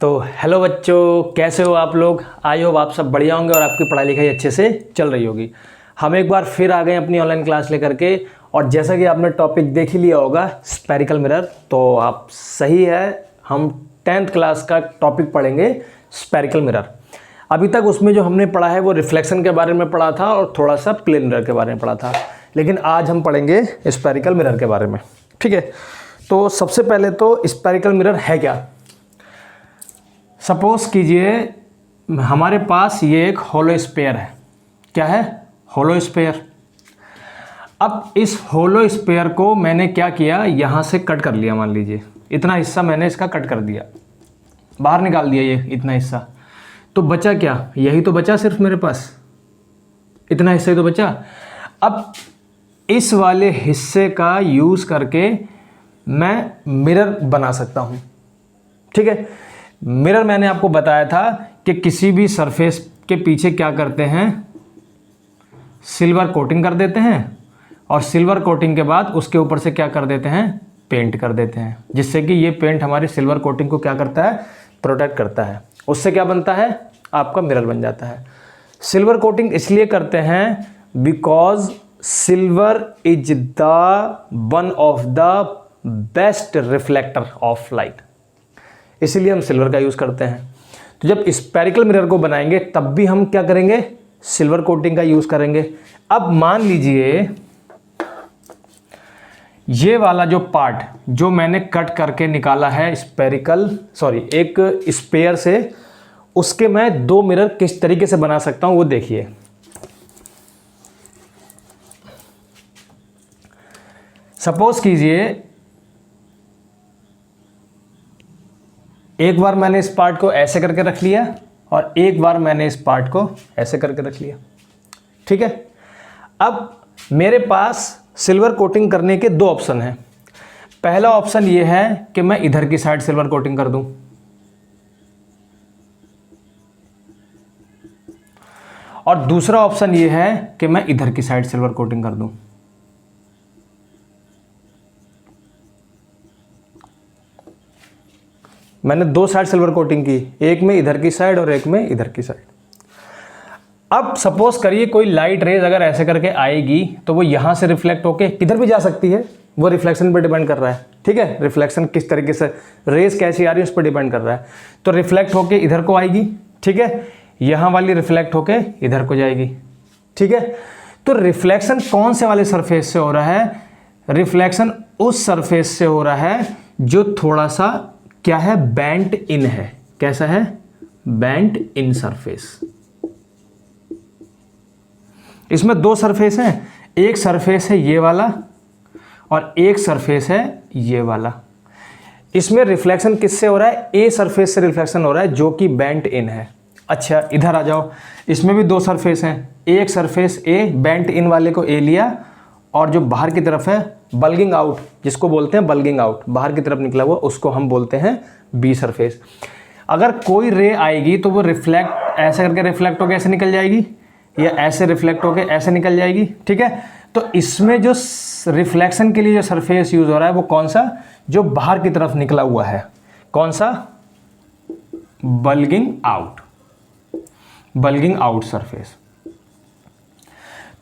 तो हेलो बच्चों, कैसे हो आप लोग। आई होप आप सब बढ़िया होंगे और आपकी पढ़ाई लिखाई अच्छे से चल रही होगी। हम एक बार फिर आ गए अपनी ऑनलाइन क्लास लेकर के, और जैसा कि आपने टॉपिक देख ही लिया होगा स्फेरिकल मिरर, तो आप सही है, हम 10th क्लास का टॉपिक पढ़ेंगे स्फेरिकल मिरर। अभी तक उसमें जो हमने पढ़ा है वो रिफ्लेक्शन के बारे में पढ़ा था और थोड़ा सा प्लेन मिरर के बारे में पढ़ा था, लेकिन आज हम पढ़ेंगे स्फेरिकल मिरर के बारे में। ठीक है, तो सबसे पहले तो स्फेरिकल मिरर है क्या। सपोज कीजिए हमारे पास ये एक होलो स्फीयर है। क्या है? Hollow sphere. अब इस होलो स्फीयर को मैंने क्या किया, यहाँ से कट कर लिया। मान लीजिए इतना हिस्सा मैंने इसका कट कर दिया, बाहर निकाल दिया ये इतना हिस्सा। तो बचा क्या? यही तो बचा, सिर्फ मेरे पास इतना हिस्सा ही तो बचा। अब इस वाले हिस्से का यूज़ करके मैं मिरर बना सकता हूँ। ठीक है, मिरर मैंने आपको बताया था कि किसी भी सरफेस के पीछे क्या करते हैं, सिल्वर कोटिंग कर देते हैं, और सिल्वर कोटिंग के बाद उसके ऊपर से क्या कर देते हैं, पेंट कर देते हैं, जिससे कि ये पेंट हमारी सिल्वर कोटिंग को क्या करता है, प्रोटेक्ट करता है। उससे क्या बनता है, आपका मिरर बन जाता है। सिल्वर कोटिंग इसलिए करते हैं because silver is the one of the best reflector of light, इसीलिए हम सिल्वर का यूज़ करते हैं। तो जब स्फेरिकल मिरर को बनाएंगे तब भी हम क्या करेंगे, सिल्वर कोटिंग का यूज़ करेंगे। अब मान लीजिए ये वाला जो पार्ट जो मैंने कट करके निकाला है एक स्पेयर से, उसके मैं दो मिरर किस तरीके से बना सकता हूं वो देखिए। सपोज कीजिए एक बार मैंने इस पार्ट को ऐसे करके रख लिया और एक बार मैंने इस पार्ट को ऐसे करके रख लिया। ठीक है, अब मेरे पास सिल्वर कोटिंग करने के दो ऑप्शन हैं। पहला ऑप्शन ये है कि मैं इधर की साइड सिल्वर कोटिंग कर दूं, और दूसरा ऑप्शन ये है कि मैं इधर की साइड सिल्वर कोटिंग कर दूं। मैंने दो साइड सिल्वर कोटिंग की, एक में इधर की साइड और एक में इधर की साइड। अब सपोज करिए कोई लाइट रेज अगर ऐसे करके आएगी तो वो यहाँ से रिफ्लेक्ट होके किधर भी जा सकती है, वो रिफ्लेक्शन पे डिपेंड कर रहा है। ठीक है, रिफ्लेक्शन किस तरीके से, रेज कैसी आ रही है उस पर डिपेंड कर रहा है। तो रिफ्लेक्ट होके इधर को आएगी, ठीक है, यहाँ वाली रिफ्लेक्ट होके इधर को जाएगी। ठीक है, तो रिफ्लेक्शन कौन से वाले सरफेस से हो रहा है, रिफ्लेक्शन उस सरफेस से हो रहा है जो थोड़ा सा क्या है, बेंट इन है। कैसा है, बेंट इन सरफेस। इसमें दो सरफेस हैं, एक सरफेस है ये वाला और एक सरफेस है ये वाला। इसमें रिफ्लेक्शन किससे हो रहा है, ए सरफेस से रिफ्लेक्शन हो रहा है जो कि बेंट इन है। अच्छा इधर आ जाओ, इसमें भी दो सरफेस हैं, एक सरफेस ए बेंट इन वाले को ए लिया, और जो बाहर की तरफ है बल्गिंग आउट, जिसको बोलते हैं बल्गिंग आउट, बाहर की तरफ निकला हुआ, उसको हम बोलते हैं बी सरफेस। अगर कोई रे आएगी तो वो रिफ्लेक्ट ऐसे करके रिफ्लेक्ट होकर ऐसे निकल जाएगी, या ऐसे रिफ्लेक्ट होकर ऐसे निकल जाएगी। ठीक है, तो इसमें जो रिफ्लेक्शन के लिए जो सरफेस यूज हो रहा है वो कौन सा, जो बाहर की तरफ निकला हुआ है, कौन सा, bulging out, bulging out surface.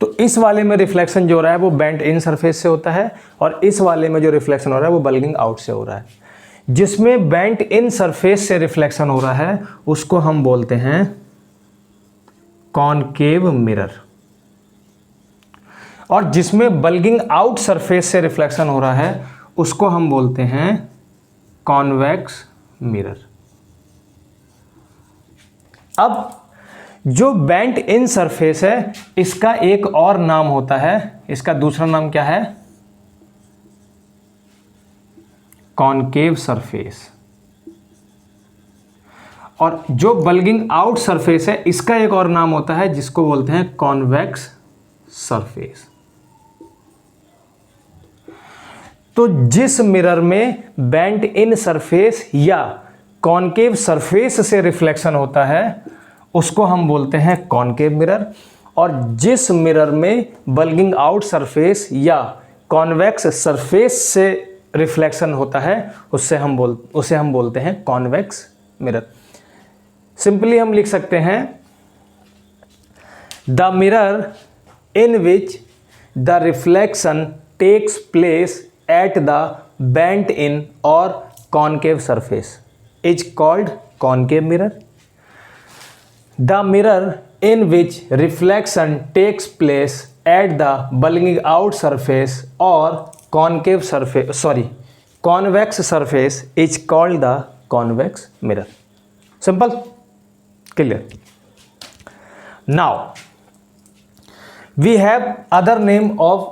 तो इस वाले में रिफ्लेक्शन जो हो रहा है वो बेंट इन सरफेस से होता है, और इस वाले में जो रिफ्लेक्शन हो रहा है वो बल्गिंग आउट से हो रहा है। जिसमें बेंट इन सरफेस से रिफ्लेक्शन हो रहा है उसको हम बोलते हैं कॉनकेव मिरर, और जिसमें बल्गिंग आउट सरफेस से रिफ्लेक्शन हो रहा है उसको हम बोलते हैं कॉन्वेक्स मिरर। अब जो बेंट इन सरफेस है इसका एक और नाम होता है, इसका दूसरा नाम क्या है, कॉनकेव सरफेस। और जो बल्गिंग आउट सरफेस है इसका एक और नाम होता है जिसको बोलते हैं कॉन्वेक्स सरफेस। तो जिस मिरर में बेंट इन सरफेस या कॉनकेव सरफेस से रिफ्लेक्शन होता है उसको हम बोलते हैं कॉनकेव मिरर, और जिस मिरर में बल्गिंग आउट सरफेस या कॉन्वेक्स सरफेस से रिफ्लेक्शन होता है उसे हम बोलते हैं कॉन्वेक्स मिरर। सिंपली हम लिख सकते हैं the mirror in which the reflection takes place at the bent in और concave surface is called concave mirror. The mirror in which reflection takes place at the bulging out surface or convex surface is called the convex mirror. Simple? Clear? Now we have other name of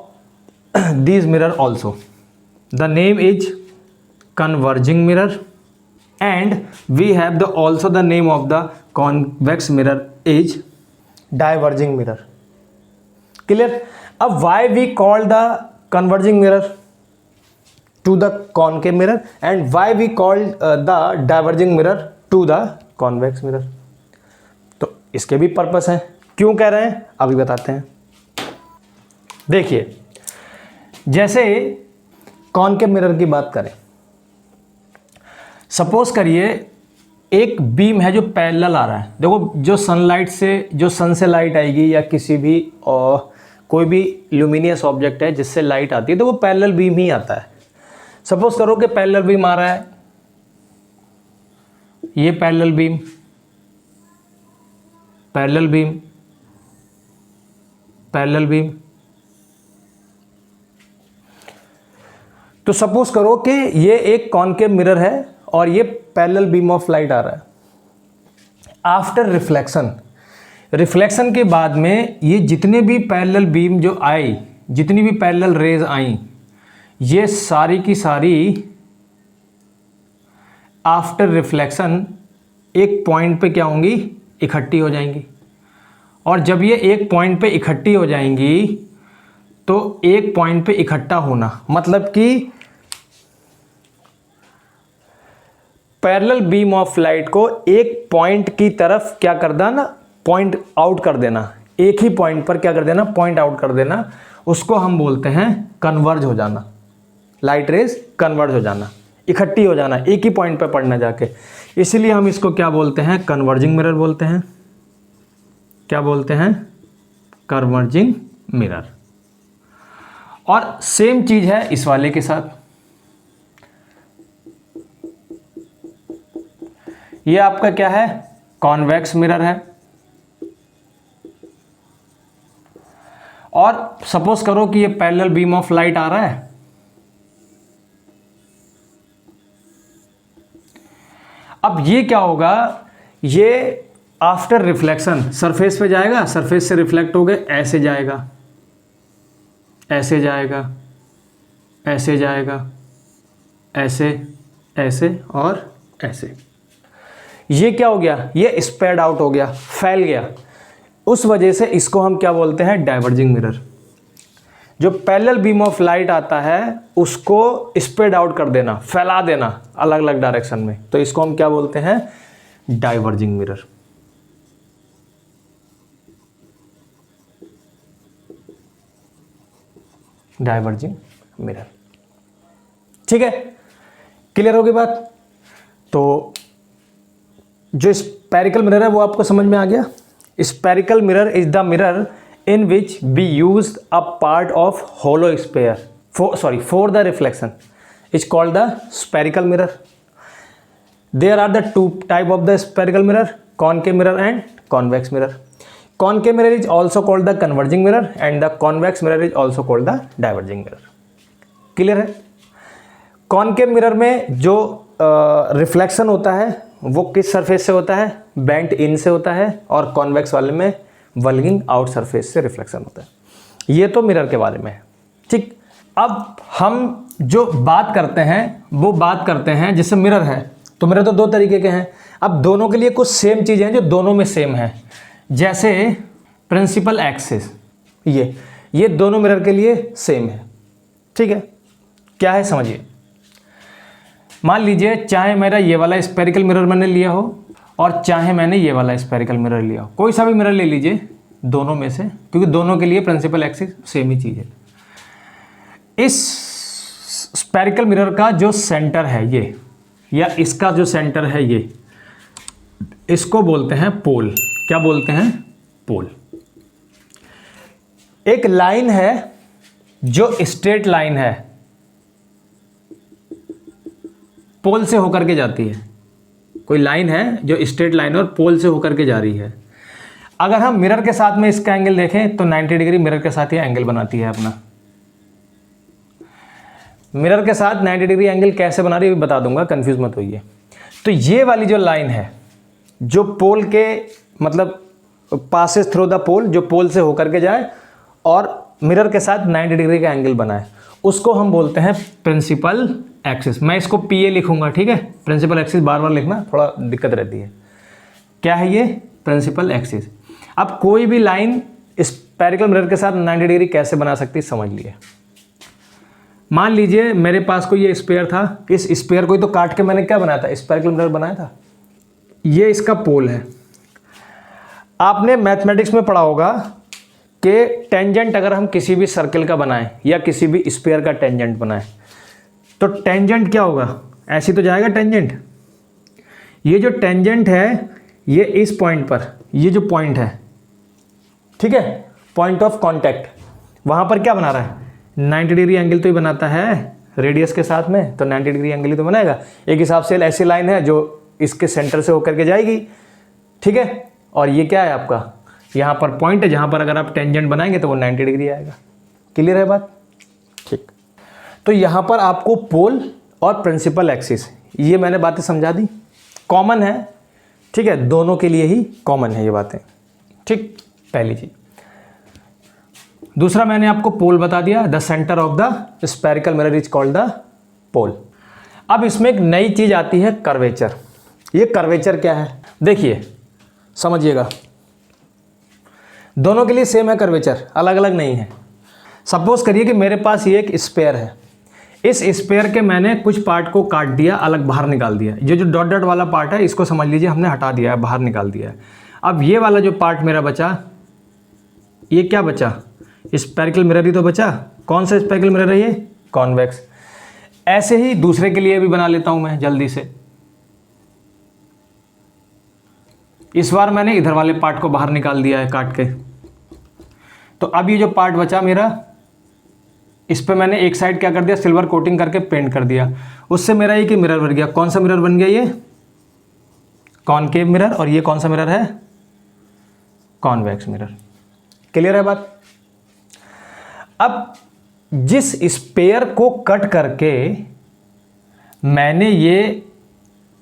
these mirror also. The name is converging mirror, and we have also the name of the convex mirror is diverging mirror. Clear? अब why we call the converging mirror to the concave mirror and why we call the diverging mirror to the convex mirror? तो इसके भी purpose हैं, क्यों कह रहे हैं अभी बताते हैं। देखिए, जैसे कॉनकेव मिरर की बात करें, सपोज करिए एक बीम है जो पैरेलल आ रहा है। देखो, जो सनलाइट से, जो सन से लाइट आएगी या किसी भी कोई भी ल्यूमिनियस ऑब्जेक्ट है जिससे लाइट आती है तो वो पैरेलल बीम ही आता है। सपोज करो कि पैरेलल बीम आ रहा है, ये parallel beam, parallel beam, parallel beam. तो सपोज करो कि ये एक कॉनकेव मिरर है और ये पैरेलल बीम ऑफ लाइट आ रहा है। आफ्टर रिफ्लेक्शन के बाद में ये जितने भी पैरेलल बीम जो आई, जितनी भी पैरेलल रेज आई, ये सारी की सारी आफ्टर रिफ्लेक्शन एक पॉइंट पे क्या होंगी, इकट्ठी हो जाएंगी। और जब ये एक पॉइंट पे इकट्ठी हो जाएंगी तो एक पॉइंट पे इकट्ठा होना मतलब कि पैरेलल बीम ऑफ लाइट को एक पॉइंट की तरफ क्या कर देना, पॉइंट आउट कर देना, एक ही पॉइंट पर क्या कर देना, पॉइंट आउट कर देना। उसको हम बोलते हैं कन्वर्ज हो जाना। लाइट रेज कन्वर्ज हो जाना, इकट्ठी हो जाना, एक ही पॉइंट पर पड़ना जाके। इसीलिए हम इसको क्या बोलते हैं, कन्वर्जिंग मिरर बोलते हैं। क्या बोलते हैं, कन्वर्जिंग मिरर। और सेम चीज है इस वाले के साथ। ये आपका क्या है, कॉन्वेक्स मिरर है। और सपोज करो कि ये पैरेलल बीम ऑफ लाइट आ रहा है, अब ये क्या होगा, ये आफ्टर रिफ्लेक्शन सरफेस पे जाएगा, सरफेस से रिफ्लेक्ट हो गए, ऐसे जाएगा, ऐसे जाएगा, ऐसे जाएगा, ऐसे, ऐसे और ऐसे। ये क्या हो गया, ये स्प्रेड आउट हो गया, फैल गया। उस वजह से इसको हम क्या बोलते हैं, डाइवर्जिंग मिरर। जो पैरेलल बीम ऑफ लाइट आता है उसको स्प्रेड आउट कर देना, फैला देना अलग अलग डायरेक्शन में, तो इसको हम क्या बोलते हैं, डाइवर्जिंग मिरर। Diverging mirror. ठीक है, क्लियर होगी बात। तो जो स्पेरिकल मिरर है वो आपको समझ में आ गया। Spherical mirror is the mirror in which we used a part of hollow sphere for the reflection is called the spherical mirror. There are the two type of the spherical mirror, concave mirror and convex mirror. Concave mirror is also called the converging mirror and the convex mirror is also called the diverging mirror. Clear है? Concave mirror में जो reflection होता है वो किस surface से होता है, बेंट इन से होता है, और कॉन्वेक्स वाले में वल्गिंग आउट सरफेस से रिफ्लेक्शन होता है। ये तो मिरर के बारे में है। ठीक, अब हम जो बात करते हैं वो बात करते हैं जैसे मिरर है, तो मिरर तो दो तरीके के हैं। अब दोनों के लिए कुछ सेम चीज़ें हैं जो दोनों में सेम है। जैसे प्रिंसिपल एक्सिस, ये दोनों मिरर के लिए सेम है। ठीक है, क्या है समझिए। मान लीजिए चाहे मेरा ये वाला स्पेरिकल मिरर मैंने लिया हो और चाहे मैंने ये वाला स्पेरिकल मिरर लिया हो, कोई सा भी मिरर ले लीजिए दोनों में से, क्योंकि दोनों के लिए प्रिंसिपल एक्सिस सेम ही चीज़ है। इस स्पेरिकल मिरर का जो सेंटर है ये, या इसका जो सेंटर है ये, इसको बोलते हैं पोल। क्या बोलते हैं? पोल। एक लाइन है जो स्ट्रेट लाइन है, पोल से होकर के जाती है। कोई लाइन है जो स्ट्रेट लाइन और पोल से होकर के जा रही है। अगर हम मिरर के साथ में इसका एंगल देखें तो 90 डिग्री मिरर के साथ ये एंगल बनाती है अपना। मिरर के साथ 90 डिग्री एंगल कैसे बना रही है बता दूंगा, कंफ्यूज मत होइए। तो ये वाली जो लाइन है जो पोल के मतलब पासेस थ्रू द पोल, जो पोल से होकर के जाए और मिरर के साथ 90 डिग्री का एंगल बनाए, उसको हम बोलते हैं प्रिंसिपल एक्सिस। मैं इसको पीए लिखूंगा, ठीक है। प्रिंसिपल एक्सिस बार बार लिखना थोड़ा दिक्कत रहती है। क्या है ये? Principal axis. अब कोई भी लाइन स्फेरिकल मिरर के साथ 90 डिग्री कैसे बना सकती है समझ लिए। मान लीजिए मेरे पास कोई ये स्पेयर था, इस स्पेयर को ही तो काट के मैंने क्या बनाया था? स्फेरिकल मिरर बनाया था। ये इसका पोल है। आपने मैथमेटिक्स में पढ़ा होगा कि टेंजेंट अगर हम किसी भी सर्कल का बनाएं या किसी भी स्फीयर का टेंजेंट बनाएं तो टेंजेंट क्या होगा? ऐसे तो जाएगा टेंजेंट। ये जो टेंजेंट है ये इस पॉइंट पर, ये जो पॉइंट है, ठीक है, पॉइंट ऑफ कांटेक्ट, वहां पर क्या बना रहा है? 90 डिग्री एंगल तो ही बनाता है रेडियस के साथ में, तो 90 डिग्री एंगल ही तो बनाएगा। एक हिसाब से ऐसी लाइन है जो इसके सेंटर से होकर के जाएगी, ठीक है। और ये क्या है आपका? यहाँ पर पॉइंट है जहाँ पर अगर आप टेंजेंट बनाएंगे तो वो 90 डिग्री आएगा। क्लियर है बात? ठीक। तो यहाँ पर आपको पोल और प्रिंसिपल एक्सिस ये मैंने बातें समझा दी, कॉमन है, ठीक है, दोनों के लिए ही कॉमन है ये बातें, ठीक। पहली चीज। दूसरा मैंने आपको पोल बता दिया, the centre of the spherical mirror is called the pole. अब इसमें एक नई चीज आती है, कर्वेचर। ये कर्वेचर क्या है देखिए, समझिएगा। दोनों के लिए सेम है कर्वेचर, अलग अलग नहीं है। सपोज करिए कि मेरे पास ये एक स्पेयर है, इस स्पेयर के मैंने कुछ पार्ट को काट दिया, अलग बाहर निकाल दिया। ये जो डॉट डॉट वाला पार्ट है इसको समझ लीजिए हमने हटा दिया है, बाहर निकाल दिया है। अब ये वाला जो पार्ट मेरा बचा, ये क्या बचा? स्फेरिकल मिरर ही तो बचा। कौन सा स्फेरिकल मिरर है ये? कॉन्वेक्स। ऐसे ही दूसरे के लिए भी बना लेता हूं मैं जल्दी से। इस बार मैंने इधर वाले पार्ट को बाहर निकाल दिया है काट के। तो अब ये जो पार्ट बचा मेरा, इस पे मैंने एक साइड क्या कर दिया? सिल्वर कोटिंग करके पेंट कर दिया। उससे मेरा एक ही मिरर बन गया। कौन सा मिरर बन गया? ये कॉनकेव मिरर। और ये कौन सा मिरर है? Convex mirror. क्लियर है बात? अब जिस स्पेयर को कट करके मैंने ये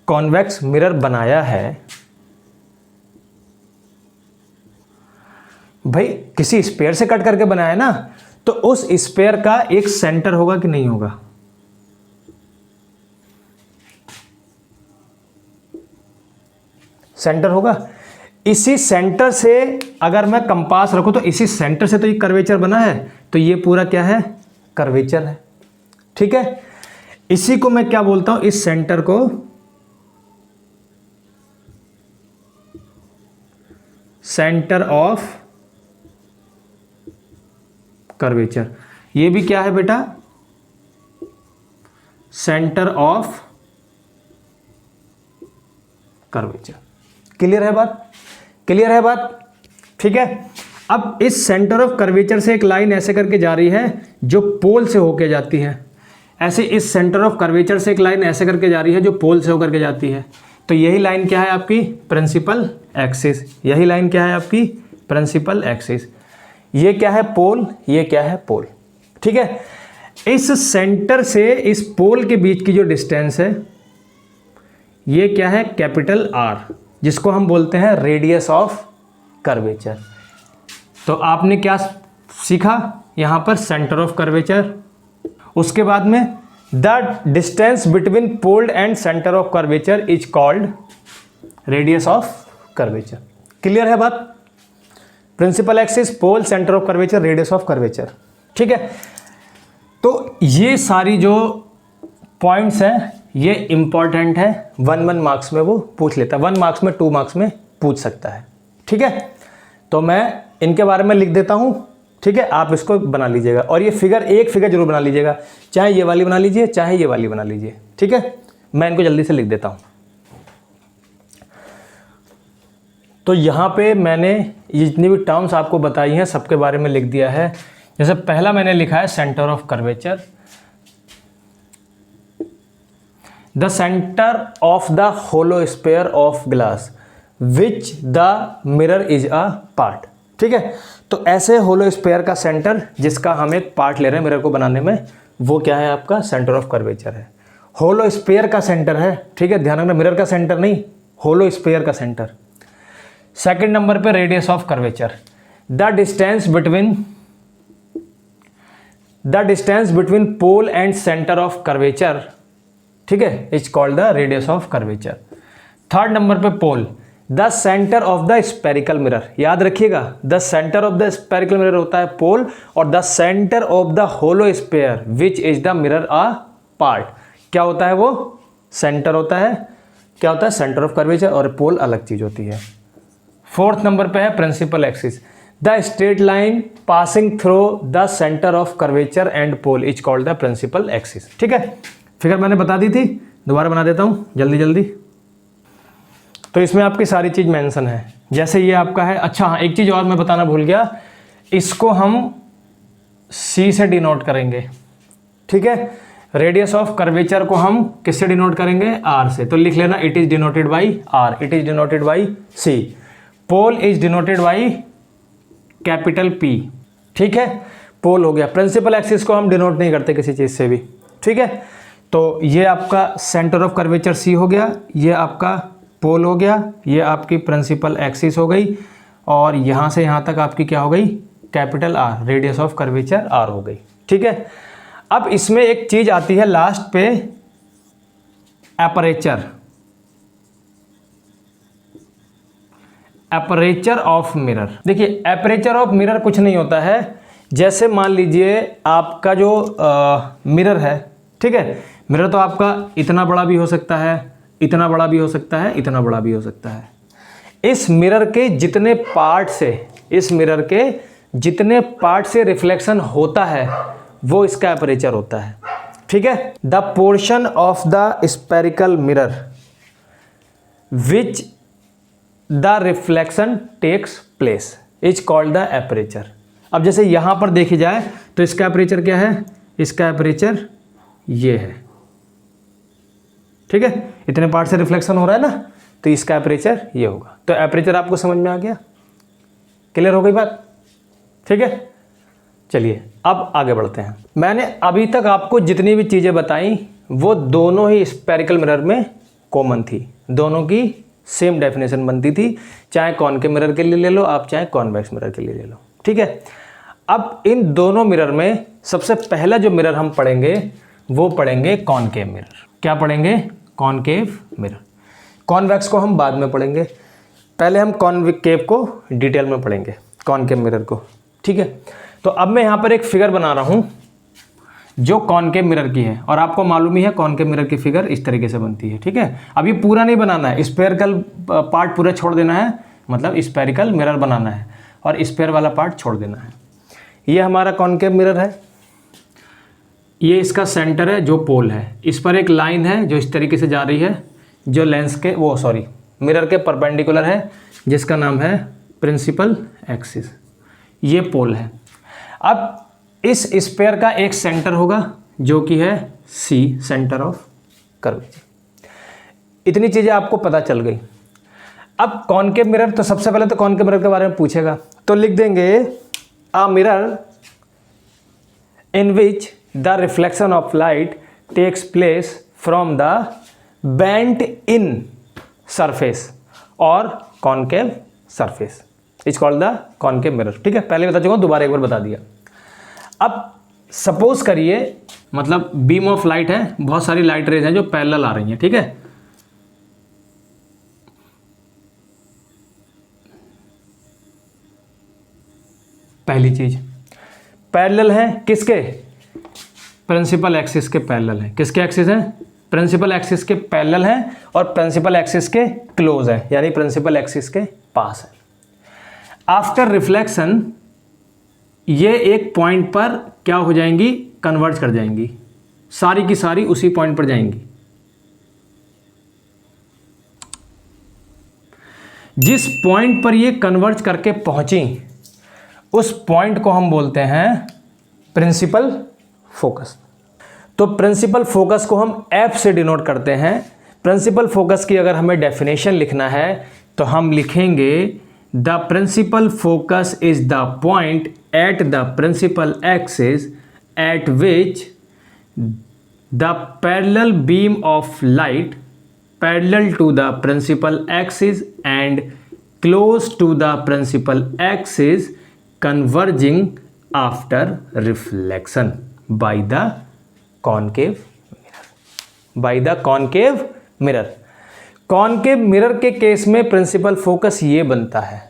कॉन्वेक्स मिरर बनाया है, भाई किसी स्पेयर से कट करके बनाया ना, तो उस स्पेयर का एक सेंटर होगा कि नहीं होगा? सेंटर होगा। इसी सेंटर से अगर मैं कंपास रखूं तो इसी सेंटर से तो ये कर्वेचर बना है, तो ये पूरा क्या है? कर्वेचर है, ठीक है। इसी को मैं क्या बोलता हूं? इस सेंटर को सेंटर ऑफ कर्वेचर। ये भी क्या है बेटा? Centre of curvature. क्लियर है बात? क्लियर है बात? ठीक है। अब इस सेंटर ऑफ कर्वेचर से एक लाइन ऐसे करके जा रही है जो पोल से होके जाती है। ऐसे इस सेंटर ऑफ कर्वेचर से एक लाइन ऐसे करके जा रही है जो पोल से होकर के जाती है। तो यही लाइन क्या है आपकी? Principal axis. यही लाइन क्या है आपकी? Principal axis. ये क्या है? पोल। ये क्या है? पोल। ठीक है। इस सेंटर से इस पोल के बीच की जो डिस्टेंस है ये क्या है? कैपिटल आर, जिसको हम बोलते हैं रेडियस ऑफ कर्वेचर। तो आपने क्या सीखा यहां पर? Centre of curvature. उसके बाद में the distance between pole and centre of curvature is called radius of curvature. Clear है बात? Principal axis, pole, centre of curvature, radius of curvature. ठीक है। तो ये सारी जो पॉइंट्स हैं ये इंपॉर्टेंट है। 1 मार्क्स में वो पूछ लेता है, 1 मार्क्स में, 2 मार्क्स में पूछ सकता है। ठीक है। तो मैं इनके बारे में लिख देता हूं। ठीक है। आप इसको बना लीजिएगा और ये फिगर, एक फिगर जरूर बना लीजिएगा, चाहे ये वाली बना लीजिए चाहे ये वाली बना लीजिए। ठीक है। मैं इनको जल्दी से लिख देता हूं। तो यहाँ पे मैंने ये जितनी भी टर्म्स आपको बताई हैं सबके बारे में लिख दिया है। जैसे पहला मैंने लिखा है centre of curvature, the centre of the hollow sphere of glass which the mirror is a part. ठीक है, तो ऐसे होलो स्फीयर का सेंटर जिसका हम एक पार्ट ले रहे हैं मिरर को बनाने में, वो क्या है आपका सेंटर ऑफ कर्वेचर है। होलो स्फीयर का सेंटर है, ठीक है, ध्यान रखना, मिरर का सेंटर नहीं, होलो स्फीयर का सेंटर। सेकंड नंबर पे radius of curvature, the distance between pole and centre of curvature, ठीक है, is called the radius of curvature. Third number पे pole, the centre of the spherical mirror, याद रखिएगा the centre of the spherical mirror होता है pole, और the centre of the hollow sphere which is the mirror a part, क्या होता है वो सेंटर होता है, क्या होता है सेंटर ऑफ कर्वेचर, और पोल अलग चीज होती है। फोर्थ नंबर पे है principal axis, the straight line passing through the centre of curvature and pole is called the principal axis. ठीक है, फिगर मैंने बता दी थी, दोबारा बना देता हूँ जल्दी जल्दी। तो इसमें आपकी सारी चीज़ मेंशन है, जैसे ये आपका है। अच्छा हाँ, एक चीज़ और मैं बताना भूल गया, इसको हम C से डिनोट करेंगे। ठीक है, रेडियस ऑफ कर्वेचर को हम किससे डिनोट करेंगे, R से। तो लिख लेना, it is denoted by R, it is denoted by C, pole is denoted by capital P। ठीक है, पोल हो गया। प्रिंसिपल एक्सिस को हम डिनोट नहीं करते किसी चीज़ से भी। ठीक है, तो ये आपका सेंटर ऑफ कर्वेचर C हो गया, ये आपका पोल हो गया, ये आपकी प्रिंसिपल एक्सिस हो गई, और यहाँ से यहाँ तक आपकी क्या हो गई, capital R, radius of curvature R हो गई। ठीक है, अब इसमें एक चीज़ आती है लास्ट पे, एपरेचर, एपरेचर ऑफ मिरर। देखिए एपरेचर ऑफ मिरर कुछ नहीं होता है, जैसे मान लीजिए आपका जो मिरर है, ठीक है, मिरर तो आपका इतना बड़ा भी हो सकता है, इतना बड़ा भी हो सकता है, इतना बड़ा भी हो सकता है। इस मिरर के जितने पार्ट से, इस मिरर के जितने पार्ट से रिफ्लेक्शन होता है वो इसका एपरेचर होता है। ठीक है, the portion of the spherical mirror which the reflection takes place is called the aperture. अब जैसे यहां पर देखी जाए तो इसका एपरेचर क्या है, इसका एपरेचर ये है। ठीक है, इतने पार्ट से रिफ्लेक्शन हो रहा है ना, तो इसका एपरेचर ये होगा। तो एपरेचर आपको समझ में आ गया, क्लियर हो गई बात। ठीक है, चलिए अब आगे बढ़ते हैं। मैंने अभी तक आपको जितनी भी चीज़ें बताई वो दोनों ही स्पेरिकल मिरर में कॉमन थी, दोनों की सेम डेफिनेशन बनती थी, चाहे कॉनकेव मिरर के लिए ले लो आप, चाहे कॉन्वेक्स मिरर के लिए ले लो। ठीक है, अब इन दोनों मिरर में सबसे पहला जो मिरर हम पढ़ेंगे वो पढ़ेंगे कॉनकेव मिरर। क्या पढ़ेंगे, कॉनकेव मिरर। कॉन्वेक्स को हम बाद में पढ़ेंगे, पहले हम कॉनकेव को डिटेल में पढ़ेंगे, कॉनकेव मिरर को। ठीक है, तो अब मैं यहाँ पर एक फिगर बना रहा हूँ जो कॉनकेव मिरर की है, और आपको मालूम ही है कॉनकेव मिरर की फिगर इस तरीके से बनती है। ठीक है, अब ये पूरा नहीं बनाना है, स्फेरिकल पार्ट पूरा छोड़ देना है, मतलब स्फेरिकल मिरर बनाना है, और स्फेयर वाला पार्ट छोड़ देना है। ये हमारा कॉनकेव मिरर है, ये इसका सेंटर है जो पोल है, इस पर एक लाइन है जो इस तरीके से जा रही है, जो लेंस के मिरर के परपेंडिकुलर है, जिसका नाम है प्रिंसिपल एक्सिस। ये पोल है। अब इस स्फेयर का एक सेंटर होगा जो कि है C, सेंटर ऑफ कर्वेचर। इतनी चीज़ें आपको पता चल गई। अब कॉनकेव मिरर, तो सबसे पहले तो कॉनकेव मिरर के बारे में पूछेगा, तो लिख देंगे a mirror in which the reflection of light takes place from the bent in surface और concave surface is called the concave mirror. ठीक है, पहले बता चुका हूँ, दोबारा एक बार बता दिया। अब सपोज करिए, मतलब बीम ऑफ लाइट है, बहुत सारी लाइट रेज हैं जो पैरेलल आ रही हैं। ठीक है, पहली चीज पैरेलल है किसके, प्रिंसिपल एक्सिस के पैरेलल है। किसके एक्सिस है, प्रिंसिपल एक्सिस के पैरेलल है, और प्रिंसिपल एक्सिस के क्लोज है, यानी प्रिंसिपल एक्सिस के पास है। आफ्टर रिफ्लेक्शन ये एक पॉइंट पर क्या हो जाएंगी, कन्वर्ज कर जाएंगी, सारी की सारी उसी पॉइंट पर जाएंगी। जिस पॉइंट पर ये कन्वर्ज करके पहुंची उस पॉइंट को हम बोलते हैं प्रिंसिपल फोकस। तो प्रिंसिपल फोकस को हम F से डिनोट करते हैं। प्रिंसिपल फोकस की अगर हमें डेफिनेशन लिखना है तो हम लिखेंगे the principal focus is the point at the principal axis at which the parallel beam of light parallel to the principal axis and close to the principal axis converging after reflection by the concave mirror. By the concave mirror. Concave mirror के case में principal focus ये बनता है,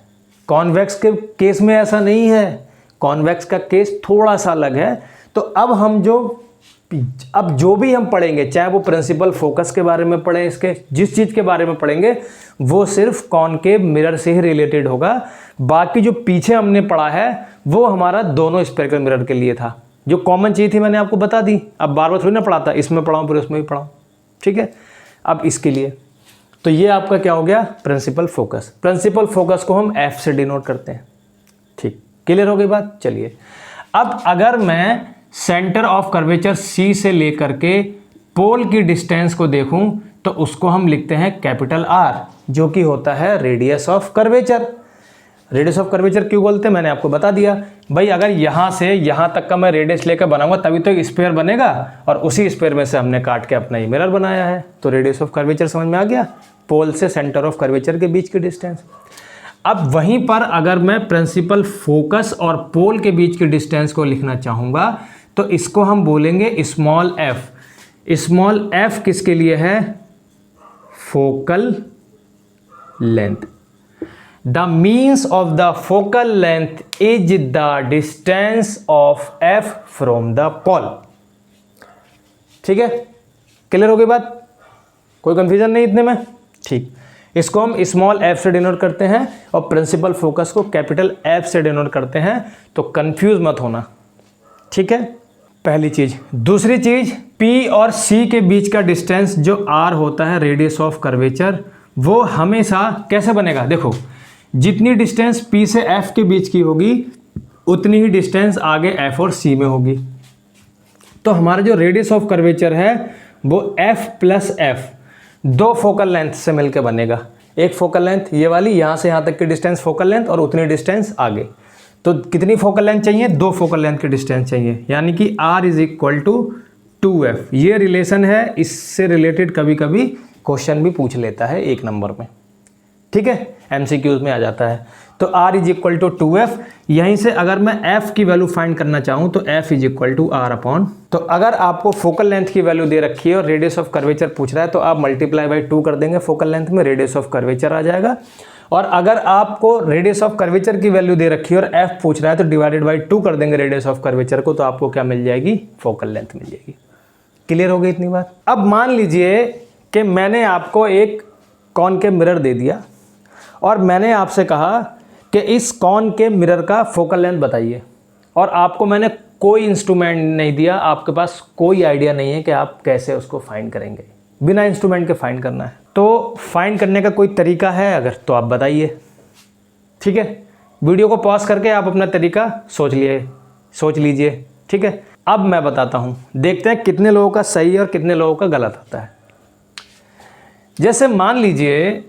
convex के case में ऐसा नहीं है, कॉन्वेक्स का केस थोड़ा सा अलग है। तो अब जो भी हम पढ़ेंगे, चाहे वो प्रिंसिपल फोकस के बारे में पढ़ें, इसके जिस चीज़ के बारे में पढ़ेंगे वो सिर्फ कॉनकेव मिरर से ही रिलेटेड होगा। बाकी जो पीछे हमने पढ़ा है वो हमारा दोनों स्फेरिकल मिरर के लिए था। जो कॉमन चीज़ थी मैंने आपको बता दी, अब बार बार थोड़ी ना पढ़ाता, इसमें पढ़ाऊँ फिर उसमें भी पढ़ाऊँ, ठीक है। अब इसके लिए तो ये आपका क्या हो गया, प्रिंसिपल फोकस। प्रिंसिपल फोकस को हम F से डिनोट करते हैं, ठीक, क्लियर हो गई बात। चलिए अब अगर मैं सेंटर ऑफ कर्वेचर C से लेकर के पोल की डिस्टेंस को देखूं तो उसको हम लिखते हैं कैपिटल R, जो कि होता है radius of curvature. Radius of curvature क्यों बोलते हैं मैंने आपको बता दिया भाई, अगर यहाँ से यहाँ तक का मैं रेडियस लेकर बनाऊंगा तभी तो एक स्फीयर बनेगा, और उसी स्फीयर में से हमने काट के अपना ये मिरर बनाया है। तो रेडियस ऑफ कर्वेचर समझ में आ गया, पोल से सेंटर ऑफ कर्वेचर के बीच की डिस्टेंस। अब वहीं पर अगर मैं प्रिंसिपल फोकस और पोल के बीच की डिस्टेंस को लिखना चाहूँगा तो इसको हम बोलेंगे स्मॉल f। स्मॉल f किसके लिए है, focal length. The means of the focal length is the distance of f from the pole. ठीक है, क्लियर हो गई बात, कोई कंफ्यूजन नहीं इतने में, ठीक। इसको हम स्मॉल f से डिनोट करते हैं और प्रिंसिपल फोकस को कैपिटल F से डिनोट करते हैं, तो कंफ्यूज मत होना, ठीक है, पहली चीज। दूसरी चीज, P और C के बीच का डिस्टेंस जो R होता है, रेडियस ऑफ कर्वेचर, वो हमेशा कैसे बनेगा, देखो जितनी डिस्टेंस P से F के बीच की होगी उतनी ही डिस्टेंस आगे F और C में होगी। तो हमारा जो रेडियस ऑफ कर्वेचर है वो F प्लस F दो फोकल लेंथ से मिलकर बनेगा। एक फोकल लेंथ ये वाली, यहाँ से यहाँ तक की डिस्टेंस फोकल लेंथ, और उतनी डिस्टेंस आगे। तो कितनी फोकल लेंथ चाहिए, दो फोकल लेंथ की डिस्टेंस चाहिए, यानी कि R is equal to 2F। ये रिलेशन है, इससे रिलेटेड कभी कभी क्वेश्चन भी पूछ लेता है एक नंबर में, ठीक है, MCQs में आ जाता है। तो R is equal to 2F। यहीं से अगर मैं F की वैल्यू फाइंड करना चाहूँ तो F is equal to R upon, तो अगर आपको फोकल लेंथ की वैल्यू दे रखी है और रेडियस ऑफ कर्वेचर पूछ रहा है तो आप मल्टीप्लाई बाई 2 कर देंगे, फोकल लेंथ में रेडियस ऑफ कर्वेचर आ जाएगा। और अगर आपको रेडियस ऑफ कर्वेचर की वैल्यू दे रखी है और F पूछ रहा है तो डिवाइडेड बाई 2 कर देंगे रेडियस ऑफ कर्वेचर को, तो आपको क्या मिल जाएगी, फोकल लेंथ मिल जाएगी। क्लियर हो गई इतनी बात। अब मान लीजिए कि मैंने आपको एक कॉनकेव मिरर दे दिया और मैंने आपसे कहा कि इस कॉनकेव मिरर का फोकल लेंथ बताइए, और आपको मैंने कोई इंस्ट्रूमेंट नहीं दिया, आपके पास कोई आइडिया नहीं है कि आप कैसे उसको फाइंड करेंगे, बिना इंस्ट्रूमेंट के फाइंड करना है। तो फाइंड करने का कोई तरीका है अगर, तो आप बताइए, ठीक है। वीडियो को पॉज करके आप अपना तरीका सोच लीजिए, ठीक है। अब मैं बताता हूँ, देखते हैं कितने लोगों का सही और कितने लोगों का गलत होता है। जैसे मान लीजिए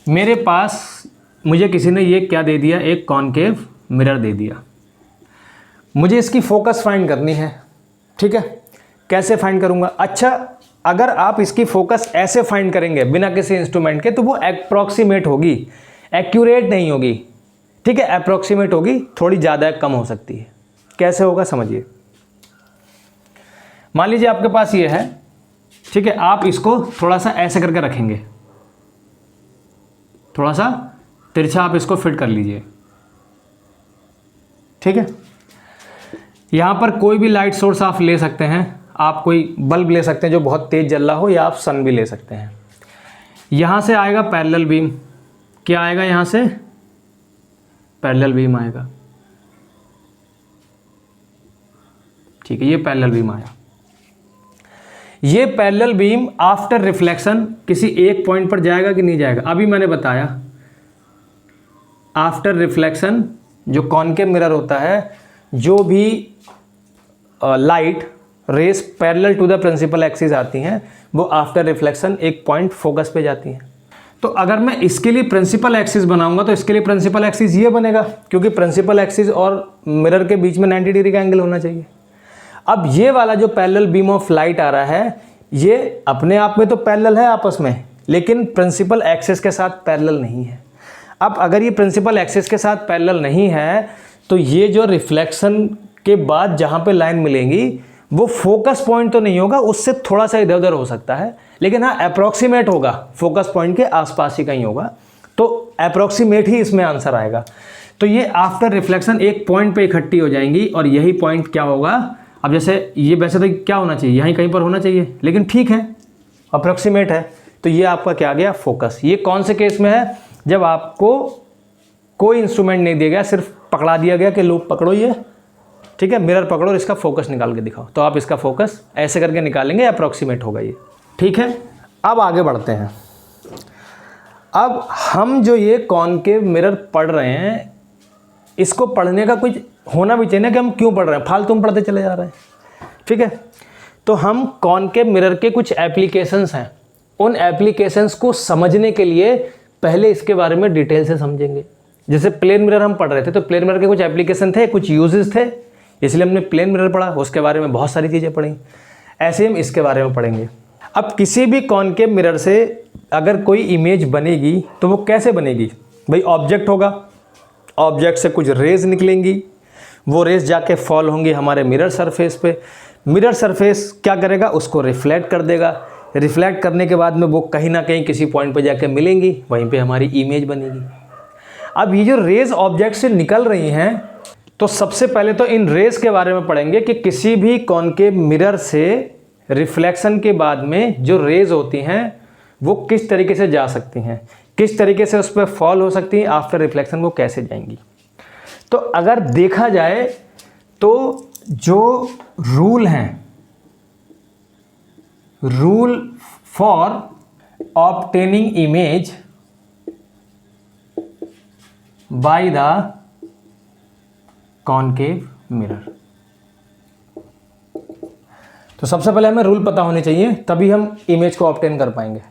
मेरे पास, मुझे किसी ने ये क्या दे दिया, एक कॉनकेव मिरर दे दिया, मुझे इसकी फोकस फाइंड करनी है, ठीक है। कैसे फाइंड करूँगा, अच्छा अगर आप इसकी फोकस ऐसे फाइंड करेंगे बिना किसी इंस्ट्रूमेंट के तो वो अप्रॉक्सीमेट होगी, एक्यूरेट नहीं होगी, ठीक है, अप्रॉक्सीमेट होगी, थोड़ी ज़्यादा कम हो सकती है। कैसे होगा समझिए। मान लीजिए आपके पास ये है, ठीक है, आप इसको थोड़ा सा ऐसे करके रखेंगे, थोड़ा सा तिरछा आप इसको फिट कर लीजिए, ठीक है। यहाँ पर कोई भी लाइट सोर्स आप ले सकते हैं, आप कोई बल्ब ले सकते हैं जो बहुत तेज जल रहा हो, या आप सन भी ले सकते हैं। यहाँ से आएगा पैरेलल बीम, क्या आएगा, यहाँ से पैरेलल बीम आएगा, ठीक है, ये पैरेलल बीम आया। ये पैरेलल बीम आफ्टर रिफ्लेक्शन किसी एक पॉइंट पर जाएगा कि नहीं जाएगा, अभी मैंने बताया आफ्टर रिफ्लेक्शन जो कॉनकेव मिरर होता है, जो भी light rays parallel to the principal axis आती हैं वो आफ्टर रिफ्लेक्शन एक पॉइंट फोकस पे जाती हैं। तो अगर मैं इसके लिए प्रिंसिपल एक्सिस बनाऊंगा तो इसके लिए प्रिंसिपल एक्सिस ये बनेगा, क्योंकि प्रिंसिपल एक्सिस और मिरर के बीच में 90 डिग्री का एंगल होना चाहिए। अब ये वाला जो पैरेलल बीम ऑफ लाइट आ रहा है ये अपने आप में तो पैरेलल है आपस में, लेकिन प्रिंसिपल एक्सिस के साथ पैरेलल नहीं है। अब अगर ये प्रिंसिपल एक्सिस के साथ पैरेलल नहीं है तो ये जो रिफ्लेक्शन के बाद जहाँ पे लाइन मिलेंगी वो फोकस पॉइंट तो नहीं होगा, उससे थोड़ा सा इधर उधर हो सकता है, लेकिन हाँ अप्रॉक्सीमेट होगा, फोकस पॉइंट के आसपास ही कहीं होगा। तो अप्रॉक्सीमेट ही इसमें आंसर आएगा। तो ये आफ्टर रिफ्लेक्शन एक पॉइंट पे इकट्ठी हो जाएंगी और यही पॉइंट क्या होगा, अब जैसे ये वैसे तो क्या होना चाहिए, यहीं कहीं पर होना चाहिए, लेकिन ठीक है अप्रॉक्सीमेट है, तो ये आपका क्या आ गया, फोकस। ये कौन से केस में है, जब आपको कोई इंस्ट्रूमेंट नहीं दिया गया, सिर्फ पकड़ा दिया गया कि लूप पकड़ो ये, ठीक है, मिरर पकड़ो और इसका फोकस निकाल के दिखाओ, तो आप इसका फोकस ऐसे करके निकालेंगे, अप्रॉक्सीमेट होगा ये, ठीक है। अब आगे बढ़ते हैं। अब हम जो ये कॉनकेव मिरर पढ़ रहे हैं, इसको पढ़ने का कुछ होना भी चाहिए ना कि हम क्यों पढ़ रहे हैं, फालतू में पढ़ते चले जा रहे हैं, ठीक है। तो हम कॉनकेव मिरर के कुछ एप्लीकेशंस हैं, उन एप्लीकेशंस को समझने के लिए पहले इसके बारे में डिटेल से समझेंगे। जैसे प्लेन मिरर हम पढ़ रहे थे, तो प्लेन मिरर के कुछ एप्लीकेशन थे, कुछ यूजेस थे, इसलिए हमने प्लेन मिरर पढ़ा, उसके बारे में बहुत सारी चीज़ें पढ़ी। ऐसे हम इसके बारे में पढ़ेंगे। अब किसी भी कॉनकेव मिरर से अगर कोई इमेज बनेगी तो वो कैसे बनेगी, भाई ऑब्जेक्ट होगा, ऑब्जेक्ट से कुछ रेज निकलेंगी, वो रेज जाके फॉल होंगी हमारे मिरर सरफेस पे, मिरर सरफेस क्या करेगा, उसको रिफ्लेक्ट कर देगा, रिफ्लेक्ट करने के बाद में वो कहीं ना कहीं किसी पॉइंट पे जाके मिलेंगी, वहीं पे हमारी इमेज बनेगी। अब ये जो रेज ऑब्जेक्ट से निकल रही हैं, तो सबसे पहले तो इन रेज के बारे में पढ़ेंगे कि किसी भी कॉनकेव मिरर से रिफ्लेक्शन के बाद में जो रेज होती हैं वो किस तरीके से जा सकती हैं, किस तरीके से उस पर फॉल हो सकती हैं, आफ्टर रिफ्लेक्शन वो कैसे जाएंगी। तो अगर देखा जाए तो जो रूल हैं, rule for obtaining image by the concave mirror, तो सबसे पहले हमें रूल पता होने चाहिए, तभी हम इमेज को ऑब्टेन कर पाएंगे।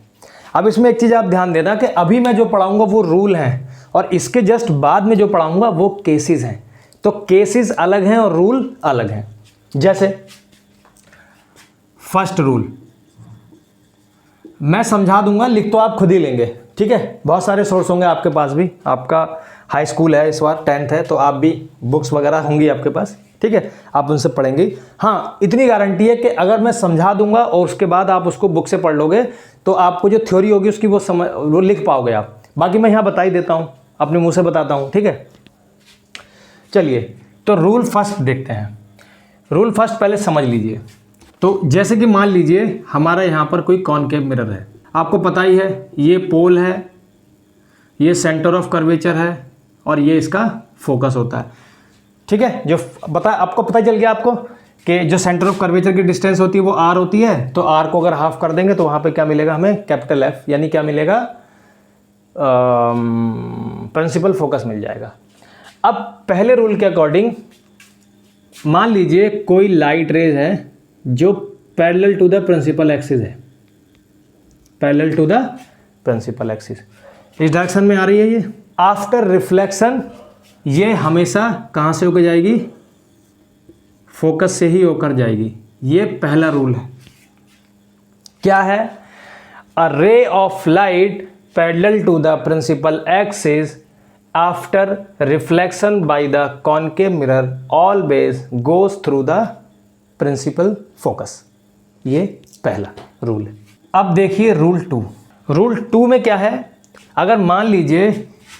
अब इसमें एक चीज़ आप ध्यान देना कि अभी मैं जो पढ़ाऊंगा वो रूल हैं और इसके जस्ट बाद में जो पढ़ाऊंगा वो केसेस हैं। तो केसेस अलग हैं और रूल अलग हैं। जैसे फर्स्ट रूल मैं समझा दूंगा, लिख तो आप खुद ही लेंगे, ठीक है। बहुत सारे सोर्स होंगे आपके पास भी, आपका हाई स्कूल है, इस बार 10th है, तो आप भी बुक्स वगैरह होंगी आपके पास, ठीक है, आप उनसे पढ़ेंगे। हाँ, इतनी गारंटी है कि अगर मैं समझा दूंगा और उसके बाद आप उसको बुक से पढ़ लोगे तो आपको जो थ्योरी होगी उसकी वो लिख पाओगे आप। बाकी मैं यहाँ बता ही देता हूँ, अपने मुंह से बताता हूँ, ठीक है। चलिए तो रूल फर्स्ट देखते हैं। रूल फर्स्ट पहले समझ लीजिए। तो जैसे कि मान लीजिए हमारा यहाँ पर कोई कॉनकेव मिरर है, आपको पता ही है ये पोल है, ये सेंटर ऑफ कर्वेचर है और ये इसका फोकस होता है, ठीक है। जो आपको पता चल गया आपको कि जो सेंटर ऑफ कर्वेचर की डिस्टेंस होती है वो r होती है, तो r को अगर हाफ कर देंगे तो वहाँ पे क्या मिलेगा हमें, कैपिटल F, यानी क्या मिलेगा, प्रिंसिपल फोकस मिल जाएगा। अब पहले रूल के अकॉर्डिंग मान लीजिए कोई लाइट रेज है जो parallel to the principal axis है, parallel to the principal axis, इस डायरेक्शन में आ रही है ये। आफ्टर रिफ्लेक्शन ये हमेशा कहाँ से होकर जाएगी, फोकस से ही होकर जाएगी। ये पहला रूल है। क्या है, a ray of light parallel to the principal axis after reflection by the concave mirror always goes through the principal focus. ये पहला रूल है। अब देखिए रूल 2। रूल 2 में क्या है, अगर मान लीजिए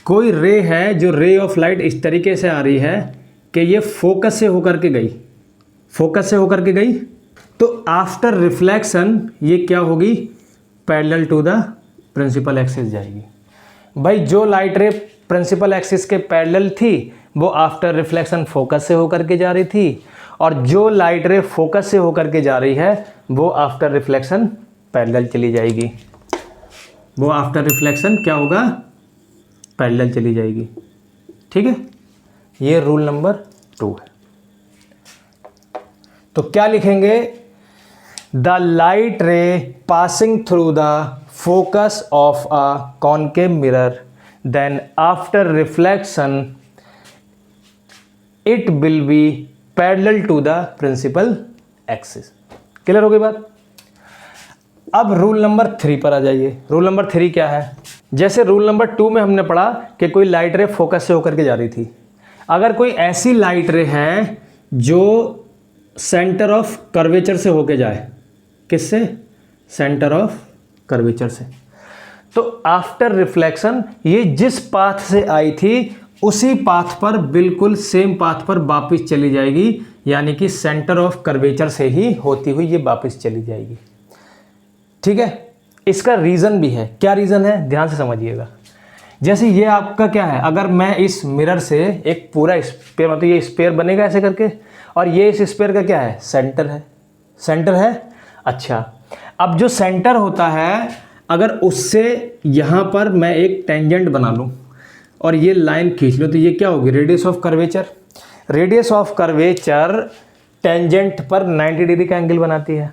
कोई रे है, जो रे ऑफ लाइट इस तरीके से आ रही है कि ये फोकस से होकर के गई, फोकस से होकर के गई, तो आफ्टर रिफ्लेक्शन ये क्या होगी, parallel to the principal axis जाएगी। भाई जो लाइट रे प्रिंसिपल एक्सिस के पैरेलल थी वो आफ्टर रिफ्लेक्शन फोकस से होकर के जा रही थी, और जो लाइट रे फोकस से होकर के जा रही है वो आफ्टर रिफ्लेक्शन पैरेलल चली जाएगी। वो आफ्टर रिफ्लेक्शन क्या होगा, पैरेलल चली जाएगी। ठीक है, ये रूल नंबर 2 है। तो क्या लिखेंगे, the light ray passing through the focus of a concave mirror then after reflection it will be parallel to the principal axis. Clear हो गई बात। अब रूल नंबर 3 पर आ जाइए। रूल नंबर 3 क्या है, जैसे रूल नंबर 2 में हमने पढ़ा कि कोई लाइट रे फोकस से होकर के जा रही थी। अगर कोई ऐसी लाइट रे है जो सेंटर ऑफ कर्वेचर से होके जाए, किससे, सेंटर ऑफ कर्वेचर से, तो आफ्टर रिफ्लेक्शन ये जिस पाथ से आई थी उसी पाथ पर, बिल्कुल सेम पाथ पर वापस चली जाएगी, यानी कि सेंटर ऑफ कर्वेचर से ही होती हुई ये वापस चली जाएगी। ठीक है, इसका रीज़न भी है। क्या रीज़न है, ध्यान से समझिएगा। जैसे ये आपका क्या है, अगर मैं इस मिरर से एक पूरा स्पेयर, मतलब ये स्पेयर बनेगा ऐसे करके, और ये इस स्पेयर का क्या है, सेंटर है, सेंटर है। अच्छा, अब जो सेंटर होता है, अगर उससे यहाँ पर मैं एक टेंजेंट बना लूँ और ये लाइन खींच लूँ, तो ये क्या होगी, radius of curvature. Radius of curvature tangent पर 90 डिग्री का एंगल बनाती है।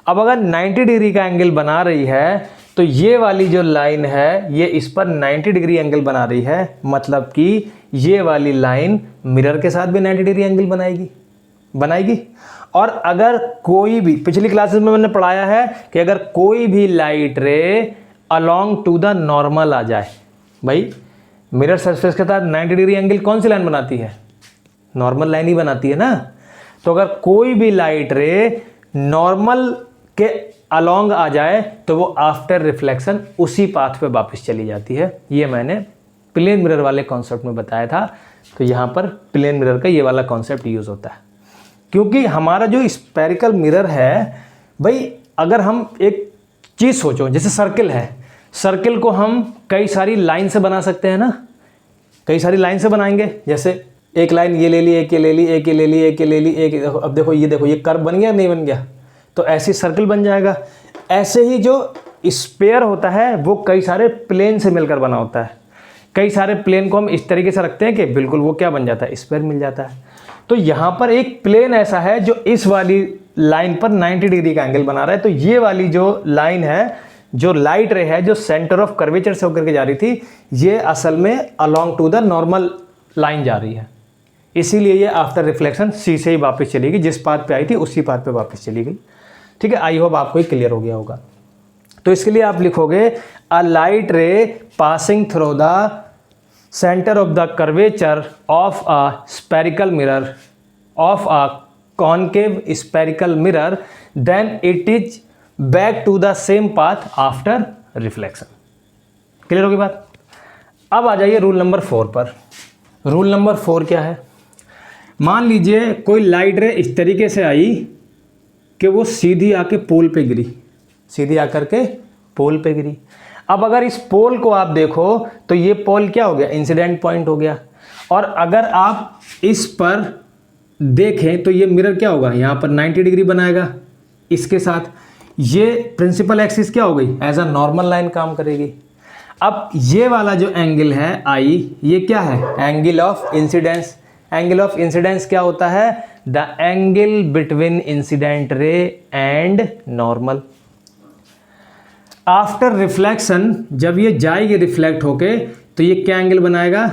अब अगर 90 डिग्री का एंगल बना रही है तो ये वाली जो लाइन है ये इस पर 90 डिग्री एंगल बना रही है, मतलब कि ये वाली लाइन मिरर के साथ भी 90 डिग्री एंगल बनाएगी। और अगर कोई भी, पिछली क्लासेस में मैंने पढ़ाया है कि अगर कोई भी light ray along to the normal आ जाए, भाई मिरर सरफेस के साथ 90 डिग्री एंगल कौन सी लाइन बनाती है, नॉर्मल लाइन ही बनाती है ना। तो अगर कोई भी लाइट रे नॉर्मल के अलोंग आ जाए तो वो आफ्टर रिफ्लेक्शन उसी पाथ पे वापस चली जाती है। ये मैंने प्लेन मिरर वाले कॉन्सेप्ट में बताया था। तो यहाँ पर प्लेन मिरर का ये वाला कॉन्सेप्ट यूज़ होता है, क्योंकि हमारा जो स्फेरिकल मिरर है, भाई अगर हम एक चीज़ सोचो, जैसे सर्किल है, सर्किल को हम कई सारी लाइन से बना सकते हैं ना, कई सारी लाइन से बनाएंगे। जैसे एक लाइन ये ले ली, एक ये ले ली, एक ये ले ली, एक ये ले ली, एक, अब देखो ये कर्व बन गया नहीं बन गया, तो ऐसी सर्कल बन जाएगा। ऐसे ही जो स्पेयर होता है वो कई सारे प्लेन से मिलकर बना होता है। कई सारे प्लेन को हम इस तरीके से रखते हैं कि बिल्कुल वो क्या बन जाता है, स्पेयर मिल जाता है। तो यहाँ पर एक प्लेन ऐसा है जो इस वाली लाइन पर 90 डिग्री का एंगल बना रहा है। तो ये वाली जो लाइन है, जो लाइट रे है, जो सेंटर ऑफ कर्वेचर से होकर के जा रही थी, ये असल में along to the normal line जा रही है। इसीलिए ये आफ्टर रिफ्लेक्शन सी से ही वापस चलेगी, जिस पाथ पे आई थी उसी पाथ पे वापस चली गई। ठीक है, आई होप आपको क्लियर हो गया होगा। तो इसके लिए आप लिखोगे a light ray passing through the centre of the curvature of a spherical mirror, of a concave spherical mirror, then it is back to the same path after reflection. Clear होगी बात। अब आ जाइए रूल नंबर 4 पर। Rule number 4 क्या है, मान लीजिए कोई लाइट रे इस तरीके से आई कि वो सीधी आके पोल पे गिरी, सीधी आकर के पोल पे गिरी। अब अगर इस पोल को आप देखो तो ये पोल क्या हो गया, इंसिडेंट पॉइंट हो गया। और अगर आप इस पर देखें तो ये मिरर क्या होगा, यहाँ पर 90 डिग्री बनाएगा इसके साथ। ये प्रिंसिपल एक्सिस क्या हो गई, एज अ नॉर्मल लाइन काम करेगी। अब ये वाला जो एंगल है आई, ये क्या है, angle of incidence. Angle of incidence क्या होता है, the angle between incident ray and normal. After reflection जब ये जाएगी रिफ्लेक्ट होके तो ये क्या एंगल बनाएगा,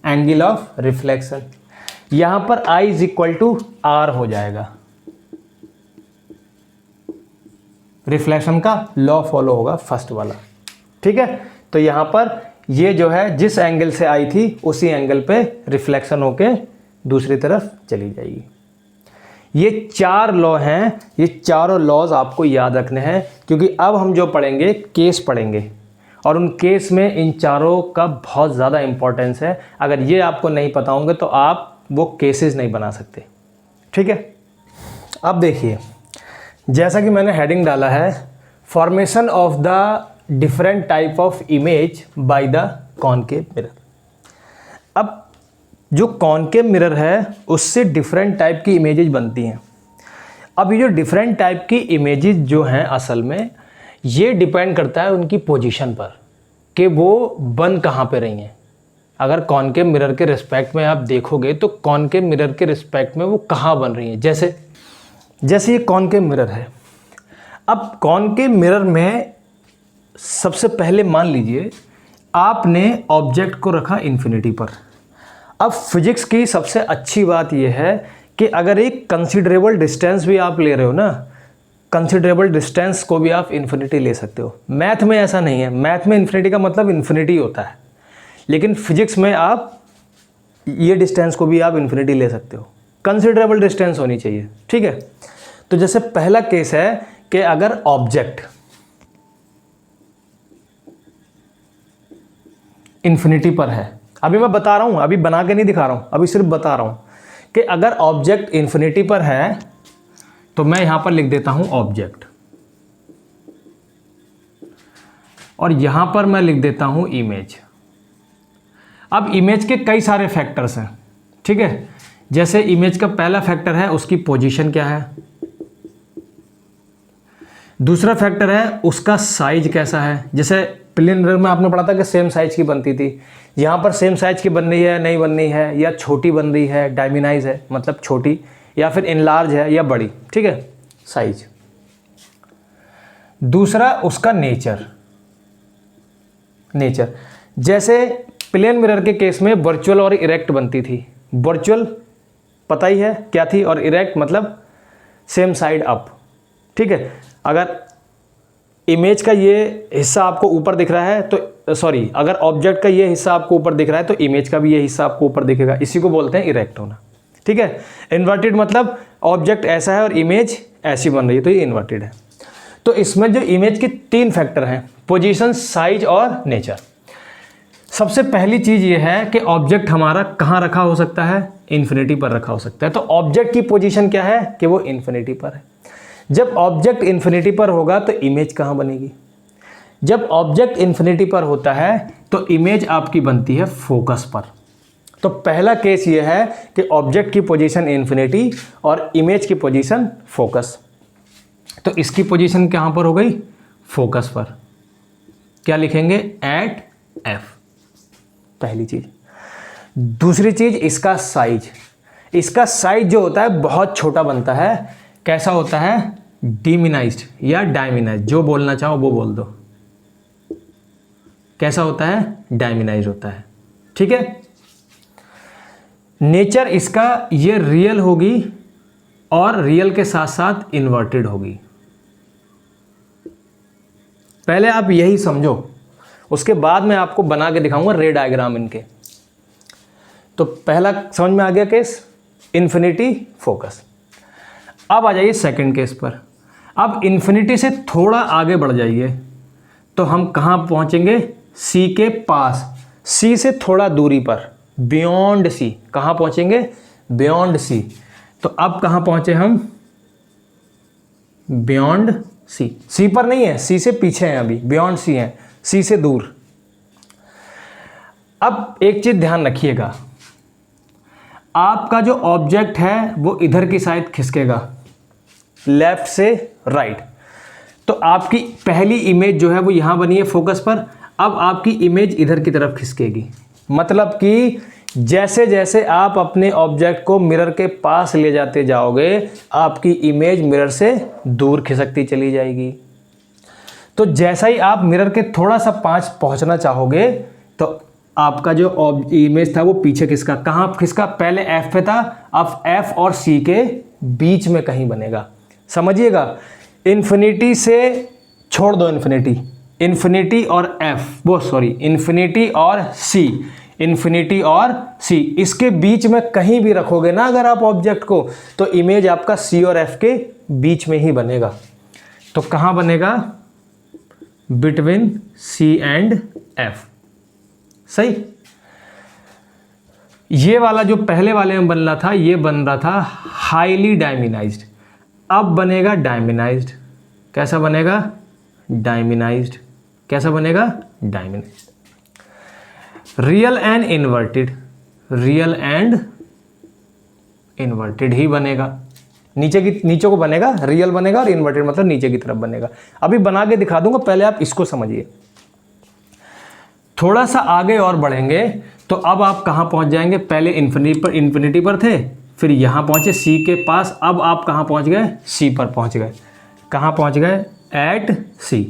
एंगल ऑफ रिफ्लेक्शन। यहां पर I is equal to R हो जाएगा। रिफ्लेक्शन का लॉ फॉलो होगा फर्स्ट वाला। ठीक है, तो यहां पर ये जो है जिस एंगल से आई थी उसी एंगल पे रिफ्लेक्शन होके दूसरी तरफ चली जाएगी। ये 4 लॉ हैं, ये चारों लॉज आपको याद रखने हैं, क्योंकि अब हम जो पढ़ेंगे केस पढ़ेंगे और उन केस में इन चारों का बहुत ज़्यादा इंपॉर्टेंस है। अगर ये आपको नहीं पता होंगे तो आप वो केसेस नहीं बना सकते। ठीक है, अब देखिए जैसा कि मैंने हेडिंग डाला है, formation of the different type of image by the concave mirror. अब जो कॉनकेव मिरर है उससे डिफरेंट टाइप की इमेजेस बनती हैं। अब ये जो डिफरेंट टाइप की इमेजेस जो हैं असल में ये डिपेंड करता है उनकी पोजीशन पर कि वो बन कहाँ पे रही हैं। अगर कॉनकेव मिरर के रिस्पेक्ट में आप देखोगे तो कॉनकेव मिरर के रिस्पेक्ट में वो कहाँ बन रही है। जैसे ये कॉनकेव मिरर है। अब कॉनकेव मिरर में सबसे पहले मान लीजिए आपने ऑब्जेक्ट को रखा इन्फिनिटी पर। अब फिजिक्स की सबसे अच्छी बात यह है कि अगर एक कंसिडरेबल डिस्टेंस भी आप ले रहे हो ना, कंसिडरेबल डिस्टेंस को भी आप इन्फिनिटी ले सकते हो। मैथ में ऐसा नहीं है, मैथ में इन्फिनिटी का मतलब इन्फिनिटी होता है, लेकिन फिजिक्स में आप ये डिस्टेंस को भी आप इन्फिनिटी ले सकते हो। कंसिडरेबल डिस्टेंस होनी चाहिए, ठीक है। तो जैसे पहला केस है कि अगर ऑब्जेक्ट इन्फिनिटी पर है, अभी मैं बता रहा हूं, अभी बना के नहीं दिखा रहा हूं, अभी सिर्फ बता रहा हूं कि अगर ऑब्जेक्ट इन्फिनिटी पर है तो मैं यहां पर लिख देता हूं ऑब्जेक्ट, और यहां पर मैं लिख देता हूं इमेज। अब इमेज के कई सारे फैक्टर्स हैं, ठीक है। जैसे इमेज का पहला फैक्टर है उसकी पोजीशन क्या है, दूसरा फैक्टर है उसका साइज कैसा है। जैसे प्लेन मिरर में आपने पढ़ा था कि सेम साइज की बनती थी, यहाँ पर सेम साइज की बन रही है, नहीं बन रही है, या छोटी बन रही है, डायमिनाइज है मतलब छोटी, या फिर इनलार्ज है या बड़ी, ठीक है, साइज। दूसरा उसका नेचर। जैसे प्लेन मिरर के केस में वर्चुअल और इरेक्ट बनती थी। वर्चुअल पता ही है क्या थी, और इरेक्ट मतलब सेम साइड अप, ठीक है। अगर इमेज का ये हिस्सा आपको ऊपर दिख रहा है तो सॉरी, अगर ऑब्जेक्ट का ये हिस्सा आपको ऊपर दिख रहा है तो इमेज का भी ये हिस्सा आपको ऊपर दिखेगा, इसी को बोलते हैं इरेक्ट होना, ठीक है। इन्वर्टेड मतलब ऑब्जेक्ट ऐसा है और इमेज ऐसी बन रही है, तो ये इन्वर्टेड है। तो इसमें जो इमेज के 3 फैक्टर हैं, पोजीशन, साइज और नेचर। सबसे पहली चीज़ ये है कि ऑब्जेक्ट हमारा कहाँ रखा हो सकता है, इन्फिनिटी पर रखा हो सकता है। तो ऑब्जेक्ट की पोजीशन क्या है कि वो इन्फिनिटी पर है। जब ऑब्जेक्ट इन्फिनिटी पर होगा तो इमेज कहाँ बनेगी, जब ऑब्जेक्ट इन्फिनिटी पर होता है तो इमेज आपकी बनती है फोकस पर। तो पहला केस ये है कि ऑब्जेक्ट की पोजीशन इन्फिनिटी और इमेज की पोजीशन फोकस। तो इसकी पोजीशन कहाँ पर हो गई, फोकस पर। क्या लिखेंगे, एट एफ, पहली चीज। दूसरी चीज इसका साइज। इसका साइज जो होता है बहुत छोटा बनता है। कैसा होता है, डिमिनाइज्ड या डायमिनाइज्ड, जो बोलना चाहो वो बोल दो। कैसा होता है, डायमिनाइज्ड होता है, ठीक है। नेचर इसका ये रियल होगी और रियल के साथ साथ इन्वर्टेड होगी। पहले आप यही समझो, उसके बाद मैं आपको बना के दिखाऊंगा रे डायग्राम इनके। तो पहला समझ में आ गया केस, इन्फिनिटी, फोकस। अब आ जाइए सेकंड केस पर। अब इन्फिनिटी से थोड़ा आगे बढ़ जाइए तो हम कहाँ पहुँचेंगे, सी के पास, सी से थोड़ा दूरी पर, बियॉन्ड सी। कहाँ पहुँचेंगे, बियॉन्ड सी। तो अब कहाँ पहुँचे हम, बियॉन्ड सी। सी पर नहीं है, सी से पीछे हैं अभी, बियॉन्ड सी है, सी से दूर। अब एक चीज़ ध्यान रखिएगा, आपका जो ऑब्जेक्ट है वो इधर की साइड खिसकेगा, लेफ्ट से राइट। तो आपकी पहली इमेज जो है वो यहाँ बनी है फोकस पर, अब आपकी इमेज इधर की तरफ खिसकेगी। मतलब कि जैसे जैसे आप अपने ऑब्जेक्ट को मिरर के पास ले जाते जाओगे, आपकी इमेज मिरर से दूर खिसकती चली जाएगी। तो जैसा ही आप मिरर के थोड़ा सा पास पहुँचना चाहोगे तो आपका जो इमेज था वो पीछे खिसका। कहाँ खिसका, पहले एफ पे था, अब एफ और सी के बीच में कहीं बनेगा। समझिएगा, इन्फिनिटी से छोड़ दो, इन्फिनिटी और एफ, वो सॉरी इन्फिनिटी और सी, इन्फिनिटी और सी, इसके बीच में कहीं भी रखोगे ना अगर आप ऑब्जेक्ट को, तो इमेज आपका सी और एफ के बीच में ही बनेगा। तो कहाँ बनेगा, बिटवीन सी एंड एफ। सही। ये वाला जो पहले वाले में बन रहा था, ये बन रहा था हाईली डायमिनाइज्ड, अब बनेगा डायमिनाइज्ड। कैसा बनेगा, डायमिनाइज्ड। कैसा बनेगा, diminished. Real and inverted, real and inverted ही बनेगा। नीचे को बनेगा, रियल बनेगा, और इन्वर्टेड मतलब नीचे की तरफ बनेगा। अभी बना के दिखा दूंगा, पहले आप इसको समझिए। थोड़ा सा आगे और बढ़ेंगे तो अब आप कहाँ पहुँच जाएंगे, पहले इन्फिनिटी पर थे, फिर यहाँ पहुँचे सी के पास, अब आप कहाँ पहुँच गए, सी पर पहुँच गए। कहाँ पहुँच गए, एट सी।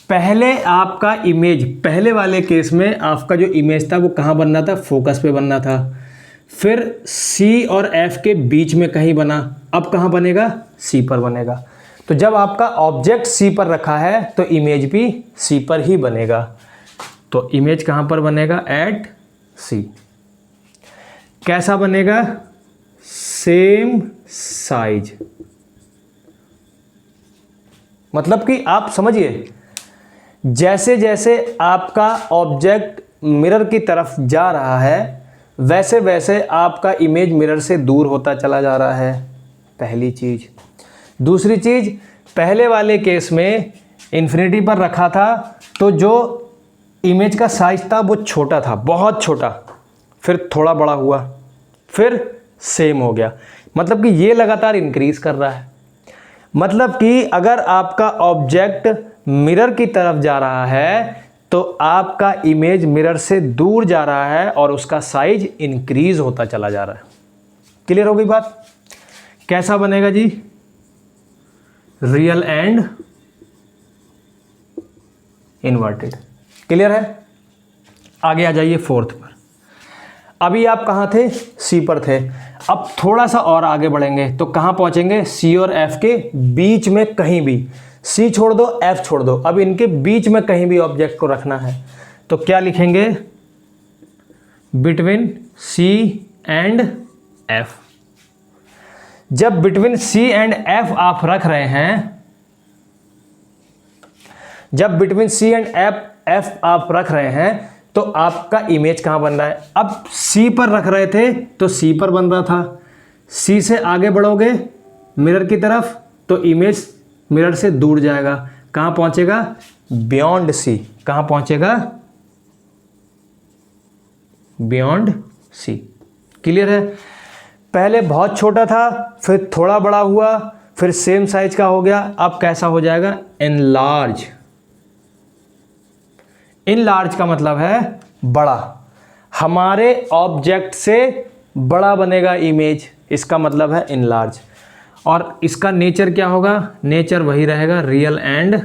पहले आपका इमेज, पहले वाले केस में आपका जो इमेज था वो कहाँ बनना था, फोकस पे बनना था, फिर सी और एफ के बीच में कहीं बना, अब कहाँ बनेगा, सी पर बनेगा। तो जब आपका ऑब्जेक्ट सी पर रखा है तो इमेज भी सी पर ही बनेगा। तो इमेज कहाँ पर बनेगा, एट सी। कैसा बनेगा, सेम साइज। मतलब कि आप समझिए, जैसे जैसे आपका ऑब्जेक्ट मिरर की तरफ जा रहा है वैसे वैसे आपका इमेज मिरर से दूर होता चला जा रहा है, पहली चीज़। दूसरी चीज़, पहले वाले केस में इन्फिनिटी पर रखा था तो जो इमेज का साइज था वो छोटा था, बहुत छोटा, फिर थोड़ा बड़ा हुआ, फिर सेम हो गया। मतलब कि ये लगातार इंक्रीज कर रहा है। मतलब कि अगर आपका ऑब्जेक्ट मिरर की तरफ जा रहा है तो आपका इमेज मिरर से दूर जा रहा है और उसका साइज इंक्रीज होता चला जा रहा है। क्लियर हो गई बात। कैसा बनेगा जी, रियल एंड इन्वर्टेड। क्लियर है। आगे आ जाइए फोर्थ पर। अभी आप कहाँ थे, सी पर थे। अब थोड़ा सा और आगे बढ़ेंगे तो कहाँ पहुँचेंगे, सी और एफ के बीच में कहीं भी। सी छोड़ दो, एफ छोड़ दो, अब इनके बीच में कहीं भी ऑब्जेक्ट को रखना है तो क्या लिखेंगे, बिटवीन सी एंड एफ। जब बिटवीन सी एंड एफ आप रख रहे हैं, जब बिटवीन सी एंड एफ आप रख रहे हैं तो आपका इमेज कहाँ बन रहा है। अब सी पर रख रहे थे तो सी पर बन रहा था, सी से आगे बढ़ोगे मिरर की तरफ तो इमेज मिरर से दूर जाएगा, कहाँ पहुँचेगा, बियॉन्ड सी। कहाँ पहुँचेगा, बियॉन्ड सी। क्लियर है। पहले बहुत छोटा था, फिर थोड़ा बड़ा हुआ, फिर सेम साइज का हो गया, अब कैसा हो जाएगा, एनलार्ज। इनलार्ज का मतलब है बड़ा, हमारे ऑब्जेक्ट से बड़ा बनेगा इमेज, इसका मतलब है इनलार्ज। और इसका नेचर क्या होगा, नेचर वही रहेगा, रियल एंड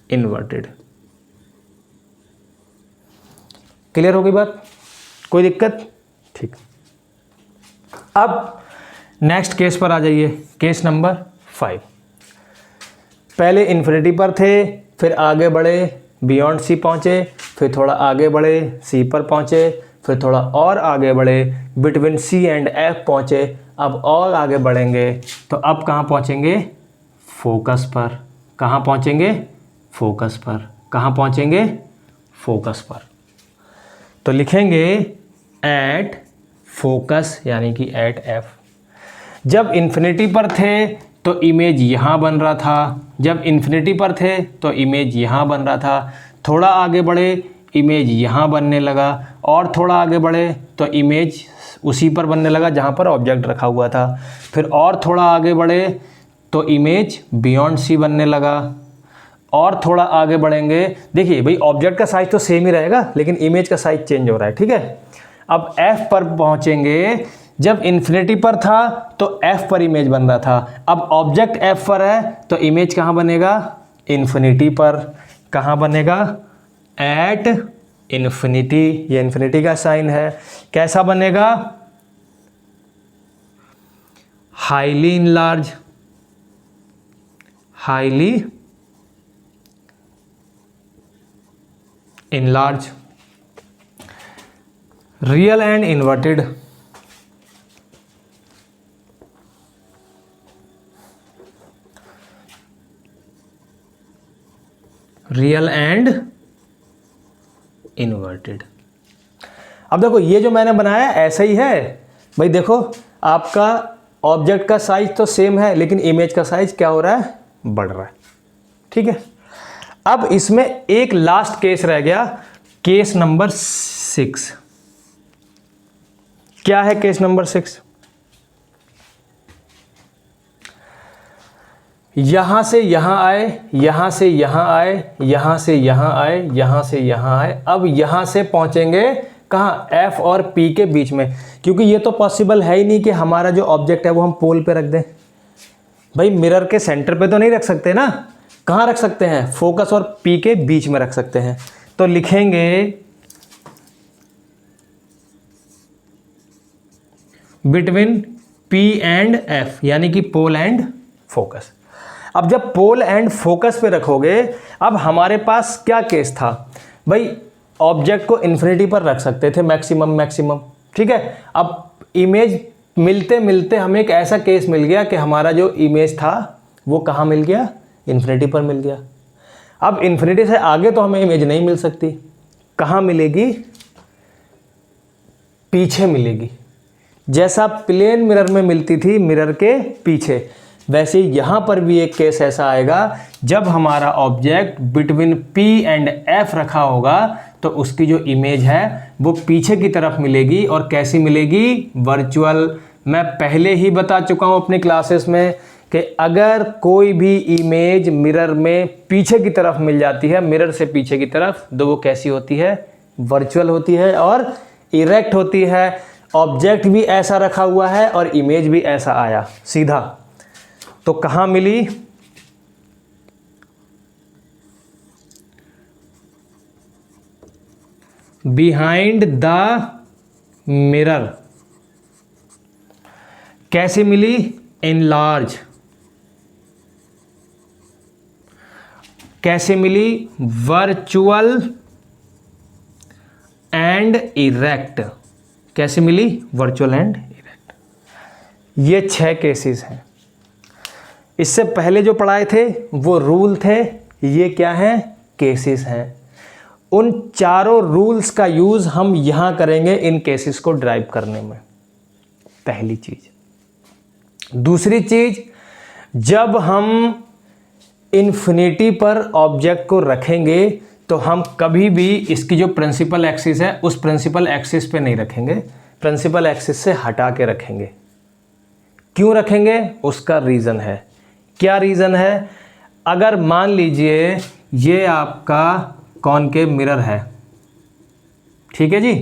इन्वर्टेड। क्लियर हो गई बात, कोई दिक्कत, ठीक। अब नेक्स्ट केस पर आ जाइए, केस नंबर 5। पहले इन्फिनिटी पर थे, फिर आगे बढ़े, बियॉन्ड सी पहुँचे, फिर थोड़ा आगे बढ़े, सी पर पहुँचे, फिर थोड़ा और आगे बढ़े, बिटवीन सी एंड एफ पहुँचे, अब और आगे बढ़ेंगे तो अब कहाँ पहुँचेंगे, फोकस पर। कहाँ पहुँचेंगे, फोकस पर। कहाँ पहुँचेंगे, फोकस पर। तो लिखेंगे एट फोकस, यानी कि एट एफ। जब इन्फिनिटी पर थे तो इमेज यहाँ बन रहा था, जब इन्फिनिटी पर थे तो इमेज यहाँ बन रहा था, थोड़ा आगे बढ़े इमेज यहाँ बनने लगा, और थोड़ा आगे बढ़े तो इमेज उसी पर बनने लगा जहाँ पर ऑब्जेक्ट रखा हुआ था, फिर और थोड़ा आगे बढ़े तो इमेज बियॉन्ड सी बनने लगा, और थोड़ा आगे बढ़ेंगे। देखिए भाई, ऑब्जेक्ट का साइज तो सेम ही रहेगा लेकिन इमेज का साइज चेंज हो रहा है, ठीक है। अब एफ पर पहुँचेंगे, जब इन्फिनिटी पर था तो एफ पर इमेज बन रहा था, अब ऑब्जेक्ट एफ पर है तो इमेज कहाँ बनेगा, इन्फिनिटी पर। कहाँ बनेगा, एट इन्फिनिटी। ये इन्फिनिटी का साइन है। कैसा बनेगा, highly enlarge, highly enlarge. Real and inverted. Real and inverted. अब देखो, ये जो मैंने बनाया ऐसा ही है भाई। देखो, आपका ऑब्जेक्ट का साइज तो सेम है लेकिन इमेज का साइज क्या हो रहा है, बढ़ रहा है, ठीक है। अब इसमें एक लास्ट केस रह गया, केस नंबर 6। क्या है केस नंबर 6? यहाँ से यहाँ आए, यहाँ से यहाँ आए, यहाँ से यहाँ आए, यहाँ से यहाँ आए, अब यहाँ से पहुँचेंगे कहाँ, F और P के बीच में। क्योंकि ये तो पॉसिबल है ही नहीं कि हमारा जो ऑब्जेक्ट है वो हम पोल पे रख दें। भाई मिरर के सेंटर पे तो नहीं रख सकते ना, कहाँ रख सकते हैं, फोकस और P के बीच में रख सकते हैं। तो लिखेंगे बिटवीन P एंड F, यानी कि पोल एंड फोकस। अब जब पोल एंड फोकस पे रखोगे, अब हमारे पास क्या केस था भाई, ऑब्जेक्ट को इन्फिनिटी पर रख सकते थे मैक्सिमम, ठीक है। अब इमेज मिलते मिलते हमें एक ऐसा केस मिल गया कि हमारा जो इमेज था वो कहाँ मिल गया, इन्फिनिटी पर मिल गया। अब इन्फिनिटी से आगे तो हमें इमेज नहीं मिल सकती, कहाँ मिलेगी, पीछे मिलेगी। जैसा प्लेन मिरर में मिलती थी मिरर के पीछे, वैसे यहाँ पर भी एक केस ऐसा आएगा जब हमारा object between P and F रखा होगा तो उसकी जो इमेज है वो पीछे की तरफ मिलेगी। और कैसी मिलेगी, वर्चुअल। मैं पहले ही बता चुका हूँ अपनी क्लासेस में कि अगर कोई भी इमेज मिरर में पीछे की तरफ मिल जाती है, मिरर से पीछे की तरफ, तो वो कैसी होती है, वर्चुअल होती है और इरेक्ट होती है। ऑब्जेक्ट भी ऐसा रखा हुआ है और इमेज भी ऐसा आया सीधा, तो कहाँ मिली, बिहाइंड द मिरर। कैसे मिली, एनलार्ज। कैसे मिली, वर्चुअल एंड इरेक्ट। कैसे मिली, वर्चुअल एंड इरेक्ट। ये 6 केसेस हैं। इससे पहले जो पढ़ाए थे वो रूल थे, ये क्या हैं, केसेस हैं। उन चारों रूल्स का यूज़ हम यहाँ करेंगे इन केसेस को ड्राइव करने में, पहली चीज़। दूसरी चीज़, जब हम इन्फिनिटी पर ऑब्जेक्ट को रखेंगे तो हम कभी भी इसकी जो प्रिंसिपल एक्सिस है उस प्रिंसिपल एक्सिस पे नहीं रखेंगे, प्रिंसिपल एक्सिस से हटा के रखेंगे। क्यों रखेंगे, उसका रीज़न है। क्या रीज़न है, अगर मान लीजिए ये आपका कॉनकेव मिरर है, ठीक है जी,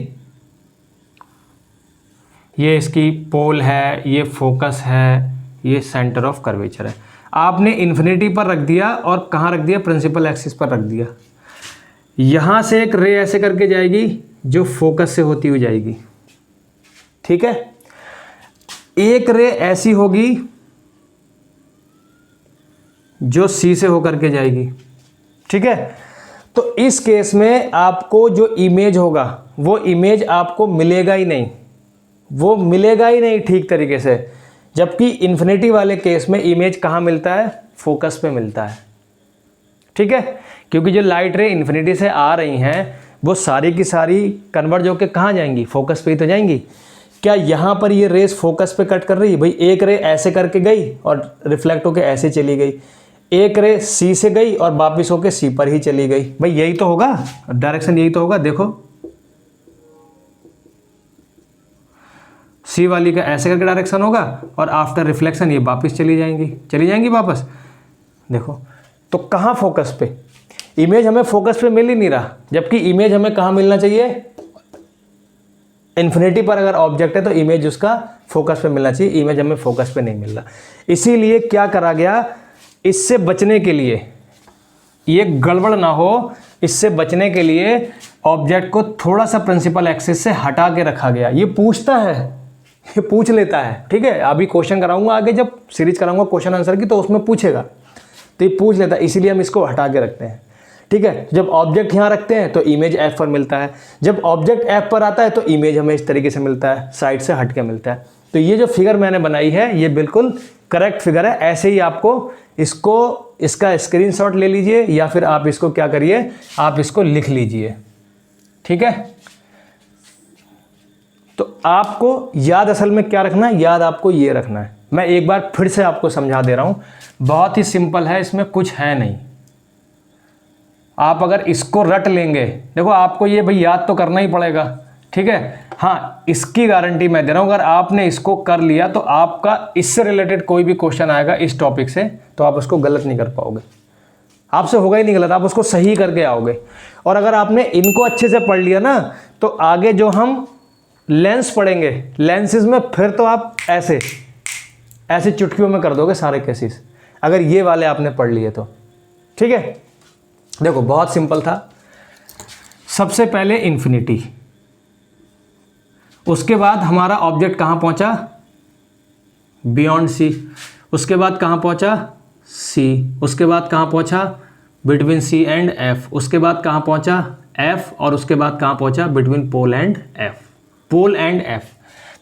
ये इसकी पोल है, ये फोकस है, ये सेंटर ऑफ कर्वेचर है। आपने इन्फिनिटी पर रख दिया और कहाँ रख दिया, प्रिंसिपल एक्सिस पर रख दिया। यहाँ से एक रे ऐसे करके जाएगी जो फोकस से होती हुई जाएगी, ठीक है। एक रे ऐसी होगी जो सी से होकर के जाएगी, ठीक है। तो इस केस में आपको जो इमेज होगा वो इमेज आपको मिलेगा ही नहीं, वो मिलेगा ही नहीं ठीक तरीके से। जबकि इन्फिनिटी वाले केस में इमेज कहाँ मिलता है, फोकस पे मिलता है, ठीक है। क्योंकि जो लाइट रे इन्फिनिटी से आ रही हैं वो सारी की सारी कन्वर्ज होकर कहाँ जाएंगी, फोकस पे ही तो जाएंगी। क्या यहाँ पर ये रेस फोकस पे कट कर रही है, भाई एक रे ऐसे करके गई और रिफ्लेक्ट होकर ऐसे चली गई, एक रे सी से गई और वापिस होके सी पर ही चली गई। भाई यही तो होगा, डायरेक्शन यही तो होगा। देखो सी वाली का ऐसे करके डायरेक्शन होगा और आफ्टर रिफ्लेक्शन ये वापस चली जाएंगी वापस। देखो तो कहाँ, फोकस पे। इमेज हमें फोकस पे मिल ही नहीं रहा, जबकि इमेज हमें कहाँ मिलना चाहिए, इन्फिनिटी पर अगर ऑब्जेक्ट है तो इमेज उसका फोकस पे मिलना चाहिए। इमेज हमें फोकस पे नहीं मिल रहा, इसीलिए क्या करा गया, इससे बचने के लिए, ये गड़बड़ ना हो, इससे बचने के लिए ऑब्जेक्ट को थोड़ा सा प्रिंसिपल एक्सिस से हटा के रखा गया। ये पूछता है, ये पूछ लेता है, ठीक है। अभी क्वेश्चन कराऊंगा आगे, जब सीरीज कराऊंगा क्वेश्चन आंसर की, तो उसमें पूछेगा, तो ये पूछ लेता है, इसीलिए हम इसको हटा के रखते हैं, ठीक है। जब ऑब्जेक्ट यहाँ रखते हैं तो इमेज F पर मिलता है, जब ऑब्जेक्ट F पर आता है तो इमेज हमें इस तरीके से मिलता है, साइड से हट के मिलता है। तो ये जो फिगर मैंने बनाई है ये बिल्कुल करेक्ट फिगर है। ऐसे ही आपको इसका स्क्रीनशॉट ले लीजिए या फिर आप इसको क्या करिए, आप इसको लिख लीजिए, ठीक है। तो आपको याद असल में क्या रखना है, याद आपको ये रखना है। मैं एक बार फिर से आपको समझा दे रहा हूं, बहुत ही सिंपल है, इसमें कुछ है नहीं। आप अगर इसको रट लेंगे, देखो आपको ये भाई याद तो करना ही पड़ेगा ठीक है। हाँ, इसकी गारंटी मैं दे रहा हूँ, अगर आपने इसको कर लिया तो आपका इससे रिलेटेड कोई भी क्वेश्चन आएगा इस टॉपिक से तो आप उसको गलत नहीं कर पाओगे, आपसे होगा ही नहीं गलत, आप उसको सही करके आओगे। और अगर आपने इनको अच्छे से पढ़ लिया ना तो आगे जो हम लेंस पढ़ेंगे, लेंसेज में फिर तो आप ऐसे ऐसे चुटकियों में कर दोगे सारे केसेस, अगर ये वाले आपने पढ़ लिए तो। ठीक है, देखो बहुत सिंपल था। सबसे पहले इन्फिनिटी, उसके बाद हमारा ऑब्जेक्ट कहाँ पहुँचा, बियॉन्ड सी, उसके बाद कहाँ पहुँचा, सी, उसके बाद कहाँ पहुँचा, बिटवीन सी एंड एफ, उसके बाद कहाँ पहुँचा, एफ, और उसके बाद कहाँ पहुँचा, between pole and F, pole and F.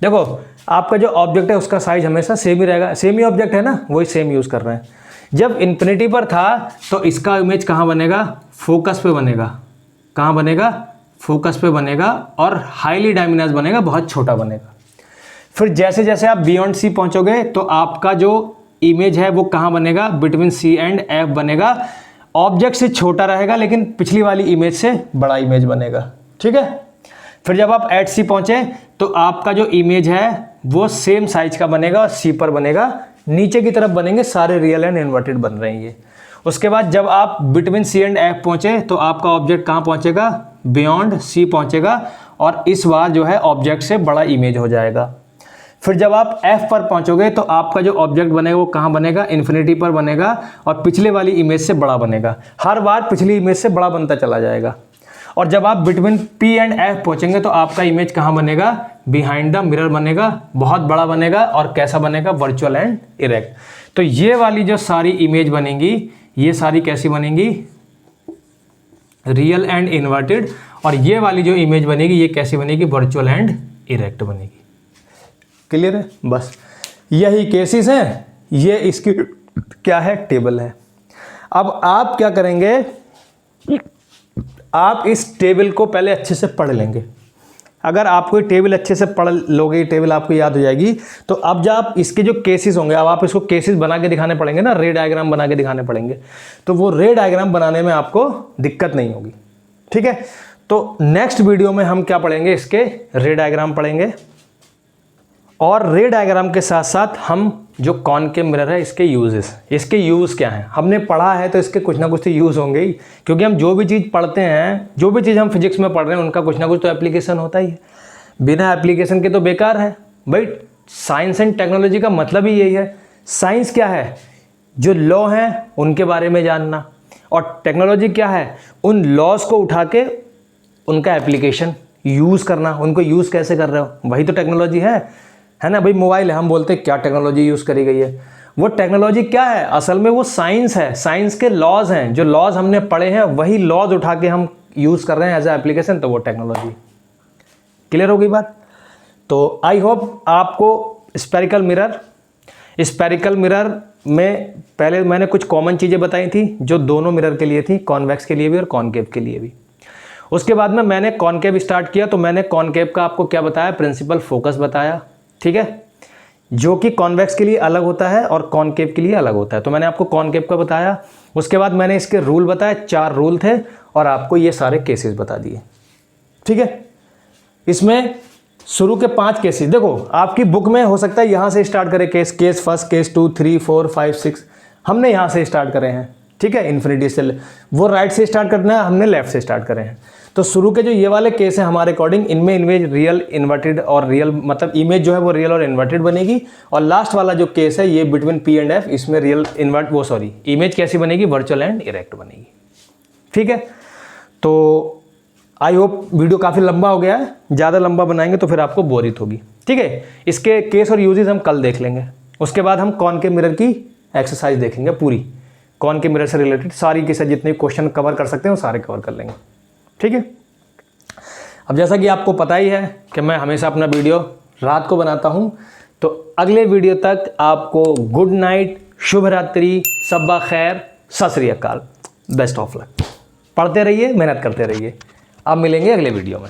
देखो आपका जो ऑब्जेक्ट है उसका साइज हमेशा सेम ही रहेगा, सेम ही ऑब्जेक्ट है ना, वही सेम यूज़ कर रहे हैं। जब इन्फिनिटी पर था तो इसका इमेज कहाँ बनेगा, फोकस पे बनेगा, कहाँ बनेगा, फोकस पे बनेगा, और हाईली डायमिनस बनेगा, बहुत छोटा बनेगा। फिर जैसे जैसे आप बियॉन्ड सी पहुँचोगे तो आपका जो इमेज है वो कहाँ बनेगा, बिटवीन सी एंड एफ बनेगा, ऑब्जेक्ट से छोटा रहेगा लेकिन पिछली वाली इमेज से बड़ा इमेज बनेगा। ठीक है, फिर जब आप एट सी पहुँचे तो आपका जो इमेज है वो सेम साइज का बनेगा और सी पर बनेगा, नीचे की तरफ बनेंगे सारे रियल एंड इन्वर्टेड बन रहे हैं ये। उसके बाद जब आप बिटवीन सी एंड एफ पहुँचे तो आपका ऑब्जेक्ट कहाँ पहुँचेगा, बियॉन्ड सी पहुँचेगा, और इस बार जो है ऑब्जेक्ट से बड़ा इमेज हो जाएगा। फिर जब आप F पर पहुंचोगे तो आपका जो ऑब्जेक्ट बनेगा वो कहाँ बनेगा, इन्फिनिटी पर बनेगा, और पिछले वाली इमेज से बड़ा बनेगा, हर बार पिछली इमेज से बड़ा बनता चला जाएगा। और जब आप बिटवीन P एंड F पहुंचेंगे तो आपका इमेज कहाँ बनेगा, बिहाइंड द मिरर बनेगा, बहुत बड़ा बनेगा, और कैसा बनेगा, वर्चुअल एंड इरेक्ट। तो ये वाली जो सारी इमेज बनेंगी ये सारी कैसी बनेंगी, रियल एंड इन्वर्टेड, और ये वाली जो इमेज बनेगी ये कैसी बनेगी, वर्चुअल एंड इरेक्ट बनेगी। क्लियर है, बस यही केसेस हैं, ये इसकी क्या है, टेबल है। अब आप क्या करेंगे, आप इस टेबल को पहले अच्छे से पढ़ लेंगे। अगर आपको ये टेबल अच्छे से पढ़ लोगे, टेबल आपको याद हो जाएगी, तो अब जब आप इसके जो केसेस होंगे, अब आप इसको केसेस बना के दिखाने पड़ेंगे ना, रे डायग्राम बना के दिखाने पड़ेंगे, तो वो रे डायग्राम बनाने में आपको दिक्कत नहीं होगी। ठीक है, तो नेक्स्ट वीडियो में हम क्या पढ़ेंगे, इसके रे डायग्राम पढ़ेंगे, और रे डायग्राम के साथ साथ हम जो कॉनकेव मिरर है इसके यूजेस, इसके यूज़ क्या हैं, हमने पढ़ा है तो इसके कुछ ना कुछ तो यूज़ होंगे ही, क्योंकि हम जो भी चीज़ पढ़ते हैं, जो भी चीज़ हम फिजिक्स में पढ़ रहे हैं उनका कुछ ना कुछ तो एप्लीकेशन होता ही है, बिना एप्लीकेशन के तो बेकार है भाई। साइंस एंड टेक्नोलॉजी का मतलब ही यही है। साइंस क्या है, जो लॉ हैं उनके बारे में जानना, और टेक्नोलॉजी क्या है, उन लॉज को उठा के उनका एप्लीकेशन यूज़ करना, उनको यूज़ कैसे कर रहे हो, वही तो टेक्नोलॉजी है ना भाई। मोबाइल है, हम बोलते हैं क्या टेक्नोलॉजी यूज़ करी गई है, वो टेक्नोलॉजी क्या है, असल में वो साइंस है, साइंस के लॉज हैं, जो लॉज हमने पढ़े हैं वही लॉज उठा के हम यूज़ कर रहे हैं एज ए एप्लीकेशन, तो वो टेक्नोलॉजी। क्लियर हो गई बात। तो आई होप आपको स्पेरिकल मिरर में पहले मैंने कुछ कॉमन चीज़ें बताई थी जो दोनों मिरर के लिए थी, कॉन्वेक्स के लिए भी और कॉनकेव के लिए भी। उसके बाद में मैंने कॉनकेव स्टार्ट किया, तो मैंने कॉनकेव का आपको क्या बताया, प्रिंसिपल फोकस बताया। ठीक है, जो कि कॉन्वेक्स के लिए अलग होता है और कॉनकेव के लिए अलग होता है, तो मैंने आपको कॉनकेव का बताया। उसके बाद मैंने इसके रूल बताए, 4 रूल थे, और आपको ये सारे केसेस बता दिए। ठीक है, इसमें शुरू के 5 केसेस, देखो आपकी बुक में हो सकता है यहाँ से स्टार्ट करें केस फर्स्ट, केस 2, 3, 4, 5, 6, हमने यहाँ से स्टार्ट करे हैं। ठीक है, इन्फिनिटी से, वो राइट से स्टार्ट करना है, हमने लेफ्ट से स्टार्ट करे हैं। तो शुरू के जो ये वाले केस हैं हमारे अकॉर्डिंग, इनमें इमेज रियल इन्वर्टेड और रियल, मतलब इमेज जो है वो रियल और इन्वर्टेड बनेगी, और लास्ट वाला जो केस है ये बिटवीन P एंड F, इसमें रियल इमेज कैसी बनेगी, वर्चुअल एंड इरेक्ट बनेगी। ठीक है, तो आई होप वीडियो काफ़ी लंबा हो गया है, ज़्यादा लंबा बनाएंगे तो फिर आपको बोरियत होगी। ठीक है, इसके केस और यूजेस हम कल देख लेंगे। उसके बाद हम कॉनकेव मिरर की एक्सरसाइज देखेंगे, पूरी कॉनकेव मिरर से रिलेटेड सारी के साथ जितने क्वेश्चन कवर कर सकते हैं वो सारे कवर कर लेंगे। ठीक है, अब जैसा कि आपको पता ही है कि मैं हमेशा अपना वीडियो रात को बनाता हूं, तो अगले वीडियो तक आपको गुड नाइट, शुभ रात्रि, सब्बा खैर, सत श्री अकाल, बेस्ट ऑफ लक। पढ़ते रहिए, मेहनत करते रहिए। अब मिलेंगे अगले वीडियो में।